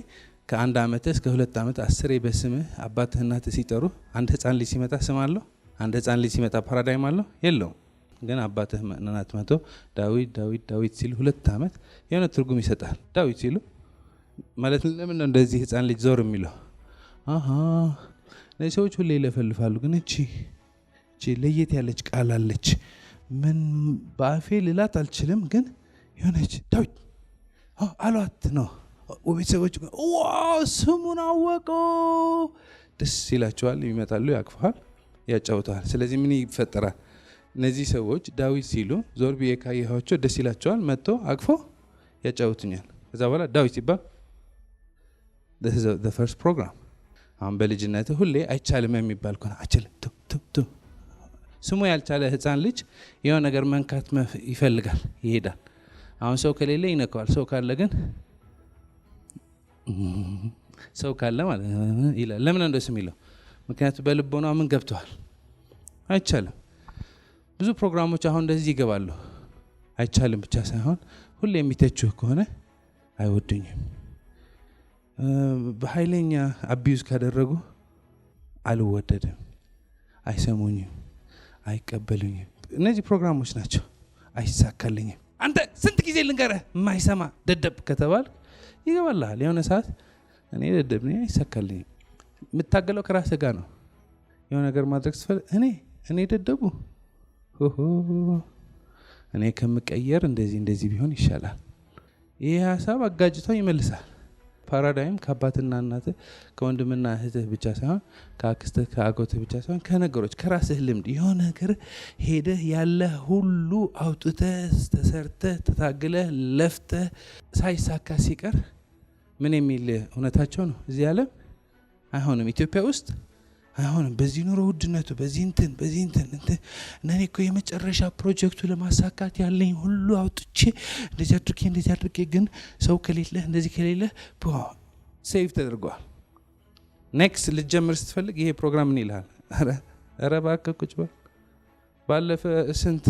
ከ1 ዓመት እስከ 2 ዓመት 10 በስምህ አባትህ እናትህ ሲጠሩ አንድ ህፃን ልጅ ሲመጣ ስም አለው? አንድ ህፃን ልጅ ሲመጣ ፓራዳይም አለው? የለውም። ግን አባትህ እናት መቶ ዳዊት ሲሉ 2 ዓመት የሆነ ትርጉም ይሰጣል። ዳዊት ሲሉ ማለት ለምን ነው እንደዚህ ህፃን ልጅ ዞር የሚለው? እነዚህ ሰዎች ሁሌ ይለፈልፋሉ። ግን እቺ ለየት ያለች ቃል አለች። ምን በአፌ ልላት አልችልም፣ ግን የሆነች ዳዊት አሏት ነው። ቤተሰቦች ዋው ስሙን አወቀው፣ ደስ ይላቸዋል። ይመጣሉ፣ ያቅፋል፣ ያጫውታል። ስለዚህ ምን ይፈጠራል? እነዚህ ሰዎች ዳዊት ሲሉ ዞር ብዬ ካየኋቸው ደስ ይላቸዋል። መጥቶ አቅፎ ያጫውቱኛል። ከዛ በኋላ ዳዊት ሲባል the first program። አሁን በልጅነት ሁሌ አይቻልም የሚባል ከሆነ አይቻልም ቱ ስሙ ያልቻለ ህፃን ልጅ የሆነ ነገር መንካት ይፈልጋል፣ ይሄዳል። አሁን ሰው ከሌለ ይነካዋል። ሰው ካለ ግን ሰው ካለ ማለት ይላል። ለምን እንደሱ የሚለው? ምክንያቱም በልቦና ምን ገብተዋል? አይቻልም። ብዙ ፕሮግራሞች አሁን እንደዚህ ይገባሉ። አይቻልም ብቻ ሳይሆን ሁሌ የሚተቹህ ከሆነ አይወዱኝም። በኃይለኛ አቢዩዝ ካደረጉ አልወደድም፣ አይሰሙኝም፣ አይቀበሉኝም። እነዚህ ፕሮግራሞች ናቸው። አይሳካልኝም። አንተ ስንት ጊዜ ልንገርህ የማይሰማ ደደብ ከተባል ይገባልሃል። የሆነ ሰዓት እኔ ደደብ ነኝ አይሳካልኝም። የምታገለው ከራስህ ጋር ነው። የሆነ ነገር ማድረግ ስትፈልግ እኔ ደደቡ እኔ ከምቀየር እንደዚህ ቢሆን ይሻላል። ይህ ሀሳብ አጋጭቶ ይመልሳል። ፓራዳይም ከአባትና እናትህ ከወንድምና እህትህ ብቻ ሳይሆን ከአክስትህ ከአጎትህ ብቻ ሳይሆን ከነገሮች ከራስህ ልምድ የሆነ ነገር ሄደህ ያለ ሁሉ አውጥተህ ተሰርተህ ተታግለህ ለፍተህ ሳይሳካ ሲቀር ምን የሚል እውነታቸው ነው። እዚህ ዓለም አይሆንም፣ ኢትዮጵያ ውስጥ አይሆንም። በዚህ ኑሮ ውድነቱ በዚህ እንትን እኔ እኮ የመጨረሻ ፕሮጀክቱ ለማሳካት ያለኝ ሁሉ አውጥቼ እንደዚህ አድርጌ ግን ሰው ከሌለ እንደዚህ ከሌለ ሴቭ ተደርጓል። ኔክስት ልትጀምር ስትፈልግ ይሄ ፕሮግራም ምን ይልሃል? ኧረ እባክህ ቁጭ በል። ባለፈ ስንት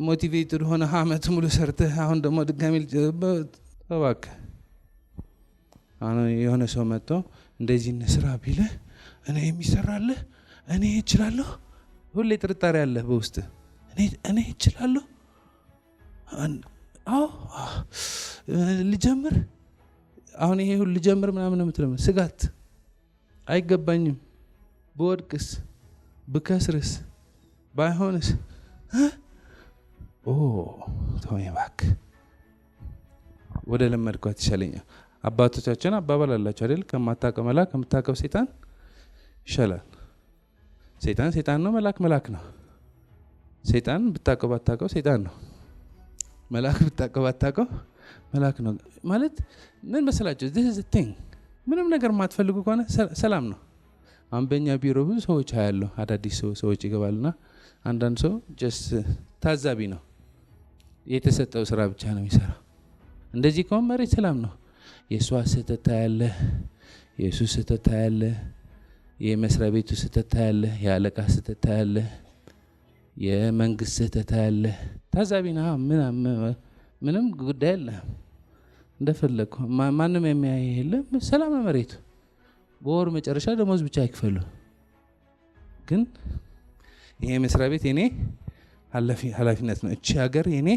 ሞቲቬትድ ሆነ አመት ሙሉ ሰርተህ አሁን ደግሞ ድጋሚ እባክህ። አሁን የሆነ ሰው መጥቶ እንደዚህ እንስራ ቢልህ እኔ የሚሰራልህ እኔ እችላለሁ። ሁሌ ጥርጣሬ አለህ በውስጥ እኔ እችላለሁ። ልጀምር አሁን ይሄ ሁሉ ልጀምር ምናምን የምትለው ስጋት አይገባኝም። በወድቅስ ብከስርስ ባይሆንስ ተወኝ እባክህ። ወደ ለመድኳት ይሻለኛል። አባቶቻችን አባባል አላቸው አይደል? ከማታውቀው መልአክ ከምታውቀው ሰይጣን ይሻላል። ሰይጣን ነው፣ መልአክ ነው። ሰይጣን ብታውቀው ባታውቀው ሰይጣን ነው። መልአክ ብታውቀው ባታውቀው መልአክ ነው። ማለት ምን መሰላችሁ? this is the thing። ምንም ነገር የማትፈልጉ ከሆነ ሰላም ነው። አሁን በእኛ ቢሮ ብዙ ሰዎች አያለሁ። አዳዲስ ሰዎች ይገባሉና አንዳንድ ሰው ጀስት ታዛቢ ነው። የተሰጠው ስራ ብቻ ነው የሚሰራው። እንደዚህ ከሆነ መሬት ሰላም ነው። የእሷ ስህተት ታያለህ፣ የእሱ ስህተት ታያለህ፣ የመስሪያ ቤቱ ስህተት ታያለህ፣ የአለቃ ስህተት ታያለህ፣ የመንግስት ስህተት ታያለህ። ታዛቢ ነህ። ምንም ጉዳይ የለህም። እንደፈለግኩ ማንም የሚያይ የለም። ሰላም ነው መሬቱ። በወር መጨረሻ ደሞዝ ብቻ አይክፈሉ። ግን ይሄ መስሪያ ቤት የኔ ኃላፊነት ነው። እቺ ሀገር የኔ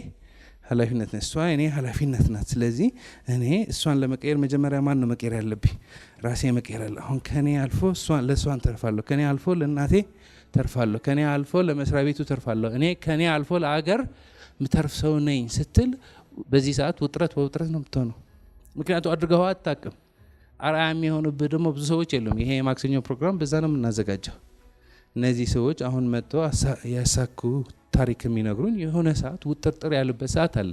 ኃላፊነት ነው። እሷ የኔ ኃላፊነት ናት። ስለዚህ እኔ እሷን ለመቀየር መጀመሪያ ማን ነው መቀየር ያለብኝ? ራሴ መቀየር አለ። አሁን ከኔ አልፎ ለእሷን ተርፋለሁ፣ ከኔ አልፎ ለእናቴ ተርፋለሁ፣ ከኔ አልፎ ለመስሪያ ቤቱ ተርፋለሁ፣ እኔ ከኔ አልፎ ለአገር ምተርፍ ሰው ነኝ ስትል በዚህ ሰዓት ውጥረት በውጥረት ነው የምትሆነው። ምክንያቱም አድርገው አታውቅም። አርአያ የሚሆኑብህ ደግሞ ብዙ ሰዎች የሉም። ይሄ የማክሰኞ ፕሮግራም በዛ ነው የምናዘጋጀው። እነዚህ ሰዎች አሁን መጥተው ያሳኩ ታሪክ የሚነግሩን የሆነ ሰዓት ውጥርጥር ያሉበት ሰዓት አለ።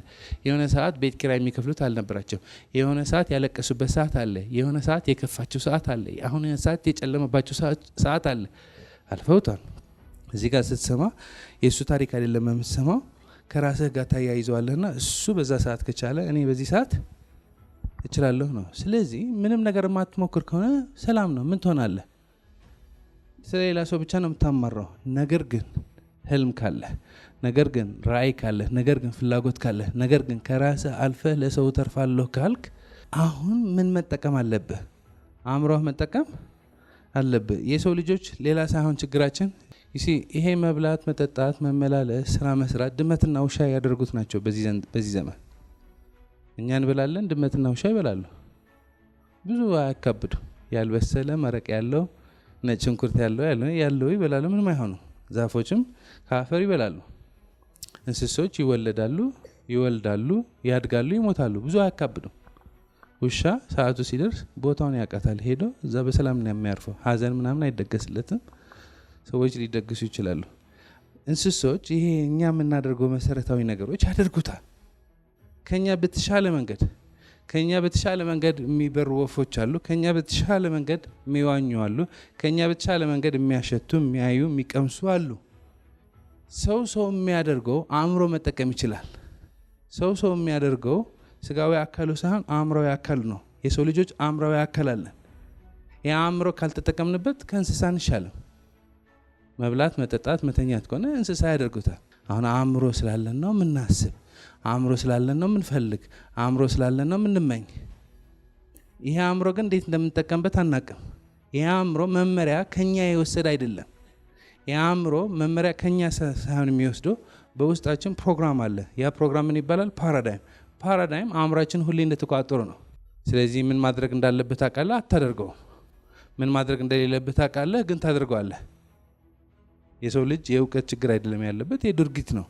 የሆነ ሰዓት ቤት ኪራይ የሚከፍሉት አልነበራቸው። የሆነ ሰዓት ያለቀሱበት ሰዓት አለ። የሆነ ሰዓት የከፋቸው ሰዓት አለ። አሁን ሰዓት የጨለመባቸው ሰዓት አለ። አልፈውታል። እዚህ ጋር ስትሰማ የእሱ ታሪክ አይደለም የምትሰማው፣ ከራስህ ጋር ታያይዘዋለህና እሱ በዛ ሰዓት ከቻለ እኔ በዚህ ሰዓት እችላለሁ ነው። ስለዚህ ምንም ነገር የማትሞክር ከሆነ ሰላም ነው። ምን ትሆናለህ? ስለሌላ ሰው ብቻ ነው የምታማራው። ነገር ግን ህልም ካለ፣ ነገር ግን ራእይ ካለ፣ ነገር ግን ፍላጎት ካለ፣ ነገር ግን ከራስህ አልፈህ ለሰው ተርፋለሁ ካልክ አሁን ምን መጠቀም አለብህ? አእምሮህ መጠቀም አለብህ። የሰው ልጆች ሌላ ሳይሆን ችግራችን ይሄ መብላት፣ መጠጣት፣ መመላለስ፣ ስራ መስራት ድመትና ውሻ ያደርጉት ናቸው። በዚህ ዘመን እኛ እንበላለን፣ ድመትና ውሻ ይበላሉ። ብዙ አያካብዱ። ያልበሰለ መረቅ ያለው ነጭ ሽንኩርት ያለው ይበላሉ። ምንም አይሆኑ። ዛፎችም ከአፈር ይበላሉ። እንስሶች ይወለዳሉ፣ ይወልዳሉ፣ ያድጋሉ፣ ይሞታሉ። ብዙ አያካብዱ። ውሻ ሰዓቱ ሲደርስ ቦታውን ያውቃታል። ሄዶ እዛ በሰላም ነው የሚያርፈው። ሀዘን ምናምን አይደገስለትም። ሰዎች ሊደግሱ ይችላሉ። እንስሶች ይሄ እኛ የምናደርገው መሰረታዊ ነገሮች ያደርጉታል። ከኛ በተሻለ መንገድ የሚበሩ ወፎች አሉ። ከኛ በተሻለ መንገድ የሚዋኙ አሉ። ከኛ በተሻለ መንገድ የሚያሸቱ፣ የሚያዩ፣ የሚቀምሱ አሉ። ሰው የሚያደርገው አእምሮ መጠቀም ይችላል። ሰው የሚያደርገው ስጋዊ አካሉ ሳይሆን አእምሮዊ አካል ነው። የሰው ልጆች አእምሮዊ አካል አለን። የአእምሮ ካልተጠቀምንበት ከእንስሳ እንሻለም። መብላት፣ መጠጣት፣ መተኛት ከሆነ እንስሳ ያደርጉታል። አሁን አእምሮ ስላለን ነው የምናስብ፣ አእምሮ ስላለን ነው የምንፈልግ፣ አእምሮ ስላለን ነው የምንመኝ። ይሄ አእምሮ ግን እንዴት እንደምንጠቀምበት አናቅም። ይሄ አእምሮ መመሪያ ከኛ የወሰደ አይደለም። ይሄ አእምሮ መመሪያ ከኛ ሳይሆን የሚወስደው በውስጣችን ፕሮግራም አለ። ያ ፕሮግራም ምን ይባላል? ፓራዳይም አእምሯችን ሁሌ እንደተቋጠሩ ነው። ስለዚህ ምን ማድረግ እንዳለብህ ታውቃለህ፣ አታደርገው። ምን ማድረግ እንደሌለብህ ታውቃለህ፣ ግን ታደርገዋለህ። የሰው ልጅ የእውቀት ችግር አይደለም ያለበት፣ የድርጊት ነው።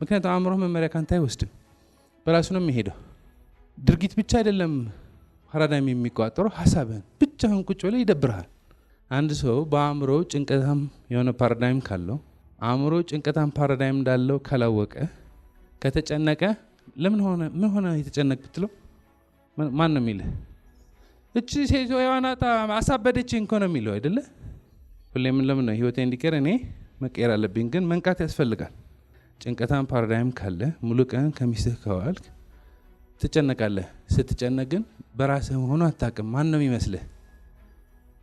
ምክንያቱም አእምሮ መመሪያ ካንተ አይወስድም፣ በራሱ ነው የሚሄደው። ድርጊት ብቻ አይደለም ፓራዳይም የሚቋጠረው፣ ሀሳብህን ብቻህን ቁጭ ብለህ ይደብርሃል። አንድ ሰው በአእምሮ ጭንቀታም የሆነ ፓራዳይም ካለው፣ አእምሮ ጭንቀታም ፓራዳይም እንዳለው ካላወቀ፣ ከተጨነቀ ምን ሆነ የተጨነቅ ብትለው ማን ነው የሚልህ? እቺ ሴት ዋናታ አሳበደችኝ እኮ ነው የሚለው አይደለ? ሁሌም ለምን ነው ህይወቴ እንዲቀር እኔ መቀየር አለብኝ። ግን መንቃት ያስፈልጋል። ጭንቀታም ፓራዳይም ካለ ሙሉ ቀን ከሚስትህ ከዋልክ ትጨነቃለህ። ስትጨነቅ ግን በራስህ ሆኖ አታውቅም። ማን ነው የሚመስልህ?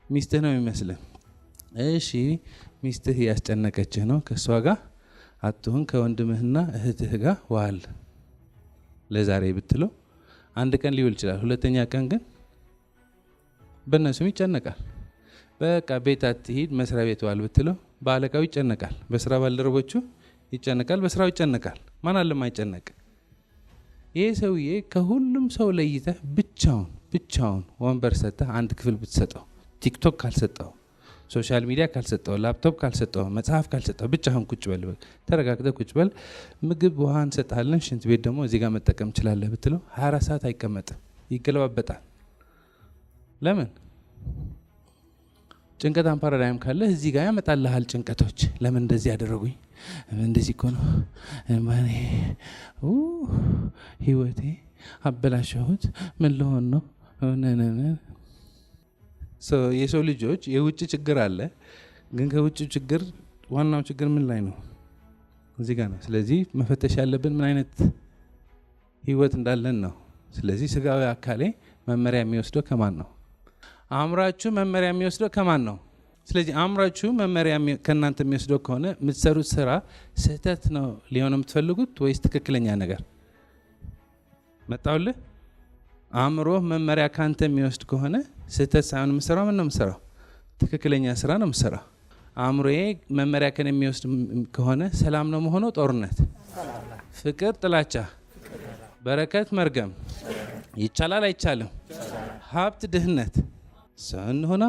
ሚስትህ ነው የሚመስልህ። እሺ ሚስትህ ያስጨነቀችህ ነው፣ ከእሷ ጋር አትሁን፣ ከወንድምህና እህትህ ጋር ዋል ለዛሬ ብትለው አንድ ቀን ሊውል ይችላል። ሁለተኛ ቀን ግን በእነሱም ይጨነቃል። በቃ ቤት አትሂድ፣ መስሪያ ቤት ዋል ብትለው በአለቃው ይጨነቃል፣ በስራ ባልደረቦቹ ይጨነቃል፣ በስራው ይጨነቃል። ማን አለም አይጨነቅ? ይሄ ሰውዬ ከሁሉም ሰው ለይተህ ብቻውን ወንበር ሰጥተህ አንድ ክፍል ብትሰጠው፣ ቲክቶክ ካልሰጠው፣ ሶሻል ሚዲያ ካልሰጠው፣ ላፕቶፕ ካልሰጠው፣ መጽሐፍ ካልሰጠው፣ ብቻህን ቁጭ በል፣ ተረጋግተህ ቁጭ በል፣ ምግብ ውሃ እንሰጥሃለን፣ ሽንት ቤት ደግሞ እዚህ ጋር መጠቀም ትችላለህ ብትለው 24 ሰዓት አይቀመጥም፣ ይገለባበጣል። ለምን? ጭንቀታም ፓራዳይም ካለ እዚህ ጋር ያመጣልሃል ጭንቀቶች። ለምን እንደዚህ ያደረጉኝ? እንደዚህ እኮ ነው ህይወቴ አበላሸሁት፣ ምን ልሆን ነው? የሰው ልጆች የውጭ ችግር አለ፣ ግን ከውጭ ችግር ዋናው ችግር ምን ላይ ነው? እዚህ ጋር ነው። ስለዚህ መፈተሽ ያለብን ምን አይነት ህይወት እንዳለን ነው። ስለዚህ ስጋዊ አካሌ መመሪያ የሚወስደው ከማን ነው? አእምሯችሁ መመሪያ የሚወስደው ከማን ነው? ስለዚህ አእምሯችሁ መመሪያ ከእናንተ የሚወስደው ከሆነ የምትሰሩት ስራ ስህተት ነው ሊሆን የምትፈልጉት ወይስ ትክክለኛ ነገር? መጣውልህ? አእምሮ መመሪያ ካንተ የሚወስድ ከሆነ ስህተት ሳይሆን የምሰራው ምን ነው የምሰራው? ትክክለኛ ስራ ነው የምሰራው። አእምሮዬ መመሪያ ከኔ የሚወስድ ከሆነ ሰላም ነው መሆኑ፣ ጦርነት፣ ፍቅር፣ ጥላቻ፣ በረከት፣ መርገም፣ ይቻላል አይቻልም፣ ሀብት፣ ድህነት ሰን ሆና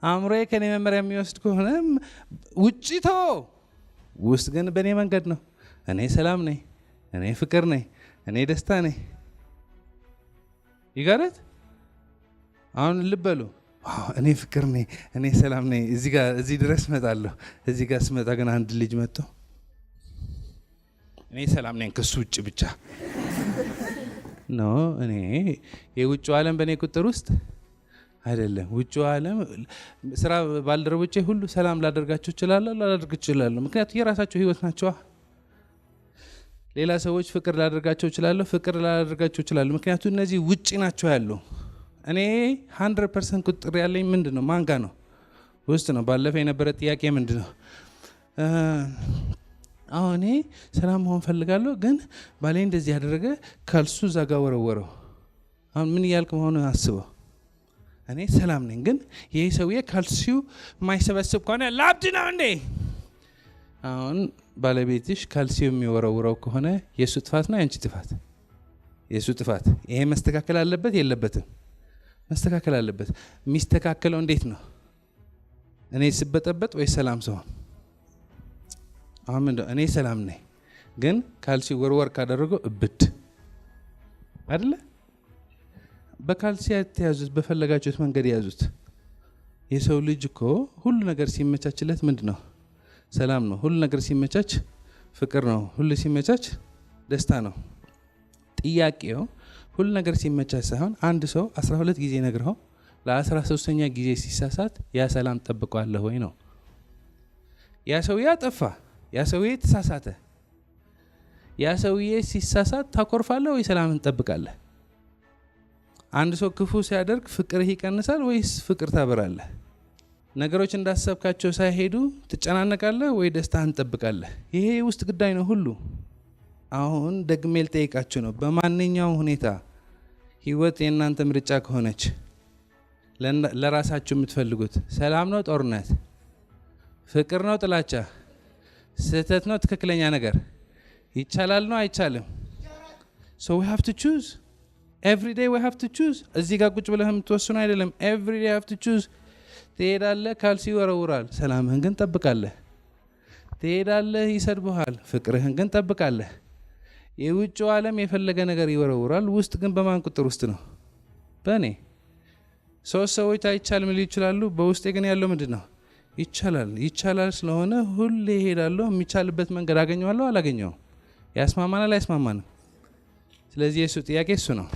አእምሮዬ ከኔ መመሪያ የሚወስድ ከሆነ ውጪ ተው፣ ውስጥ ግን በእኔ መንገድ ነው። እኔ ሰላም ነኝ፣ እኔ ፍቅር ነኝ፣ እኔ ደስታ ነኝ። ይጋረት አሁን ልበሉ፣ እኔ ፍቅር ነኝ፣ እኔ ሰላም ነኝ፣ እዚህ ድረስ እመጣለሁ። እዚህ ጋር ስመጣ ግን አንድ ልጅ መጥቶ እኔ ሰላም ነኝ ከሱ ውጭ ብቻ ነው። እኔ የውጭው ዓለም በእኔ ቁጥር ውስጥ አይደለም። ውጭው ዓለም ስራ ባልደረቦቼ ሁሉ ሰላም ላደርጋቸው እችላለሁ፣ ላላደርግ እችላለሁ። ምክንያቱም የራሳቸው ህይወት ናቸዋ። ሌላ ሰዎች ፍቅር ላደርጋቸው እችላለሁ፣ ፍቅር ላላደርጋቸው እችላለሁ። ምክንያቱም እነዚህ ውጭ ናቸው ያሉ። እኔ 100% ቁጥር ያለኝ ምንድን ነው? ማንጋ ነው? ውስጥ ነው። ባለፈ የነበረ ጥያቄ ምንድን ነው? አሁን እኔ ሰላም መሆን ፈልጋለሁ፣ ግን ባሌ እንደዚህ ያደረገ ካልሱ እዛ ጋ ወረወረው። አሁን ምን እያልክ መሆኑ አስበው። እኔ ሰላም ነኝ፣ ግን ይህ ሰውዬ ካልሲው የማይሰበስብ ከሆነ ላብድ ነው እንዴ? አሁን ባለቤትሽ ካልሲው የሚወረውረው ከሆነ የእሱ ጥፋት ነው የአንቺ ጥፋት? የእሱ ጥፋት። ይሄ መስተካከል አለበት የለበትም? መስተካከል አለበት። የሚስተካከለው እንዴት ነው? እኔ ስበጠበጥ ወይ ሰላም ሰሆን? አሁን ምንድነው? እኔ ሰላም ነኝ፣ ግን ካልሲ ወርወር ካደረገው እብድ አይደለ? በካልሲ ያያዙት፣ በፈለጋችሁት መንገድ የያዙት። የሰው ልጅ እኮ ሁሉ ነገር ሲመቻችለት ምንድን ነው? ሰላም ነው። ሁሉ ነገር ሲመቻች ፍቅር ነው። ሁሉ ሲመቻች ደስታ ነው። ጥያቄው ሁሉ ነገር ሲመቻች ሳይሆን አንድ ሰው 12 ጊዜ ነግረው ለ13ኛ ጊዜ ሲሳሳት ያ ሰላም ጠብቀዋለህ ወይ ነው። ያ ሰውዬ አጠፋ፣ ያ ሰውዬ ተሳሳተ። ያ ሰውዬ ሲሳሳት ታኮርፋለህ ወይ ሰላምን ትጠብቃለህ? አንድ ሰው ክፉ ሲያደርግ ፍቅርህ ይቀንሳል ወይስ ፍቅር ታበራለህ? ነገሮች እንዳሰብካቸው ሳይሄዱ ትጨናነቃለህ ወይ ደስታህን ትጠብቃለህ? ይሄ ውስጥ ጉዳይ ነው ሁሉ። አሁን ደግሜ ልጠይቃችሁ ነው። በማንኛውም ሁኔታ ህይወት የእናንተ ምርጫ ከሆነች ለራሳችሁ የምትፈልጉት ሰላም ነው ጦርነት፣ ፍቅር ነው ጥላቻ፣ ስህተት ነው ትክክለኛ ነገር፣ ይቻላል ነው አይቻልም? So we have to choose. Every day we have to choose. እዚህ ጋር ቁጭ ብለህ የምትወስኑ አይደለም። Every day you have to choose. ትሄዳለህ፣ ካልሲ ይወረውራል፣ ሰላምህን ግን ጠብቃለህ። ትሄዳለህ፣ ይሰድብሃል፣ ፍቅርህን ግን ጠብቃለህ። የውጭው ዓለም የፈለገ ነገር ይወረውራል፣ ውስጥ ግን በማን ቁጥር ውስጥ ነው? በእኔ። ሶስት ሰዎች አይቻልም ሊሉ ይችላሉ። በውስጤ ግን ያለው ምንድን ነው? ይቻላል። ይቻላል ስለሆነ ሁሌ እሄዳለሁ። የሚቻልበት መንገድ አገኘዋለሁ አላገኘውም? ያስማማናል አይስማማንም? ስለዚህ የሱ ጥያቄ እሱ ነው።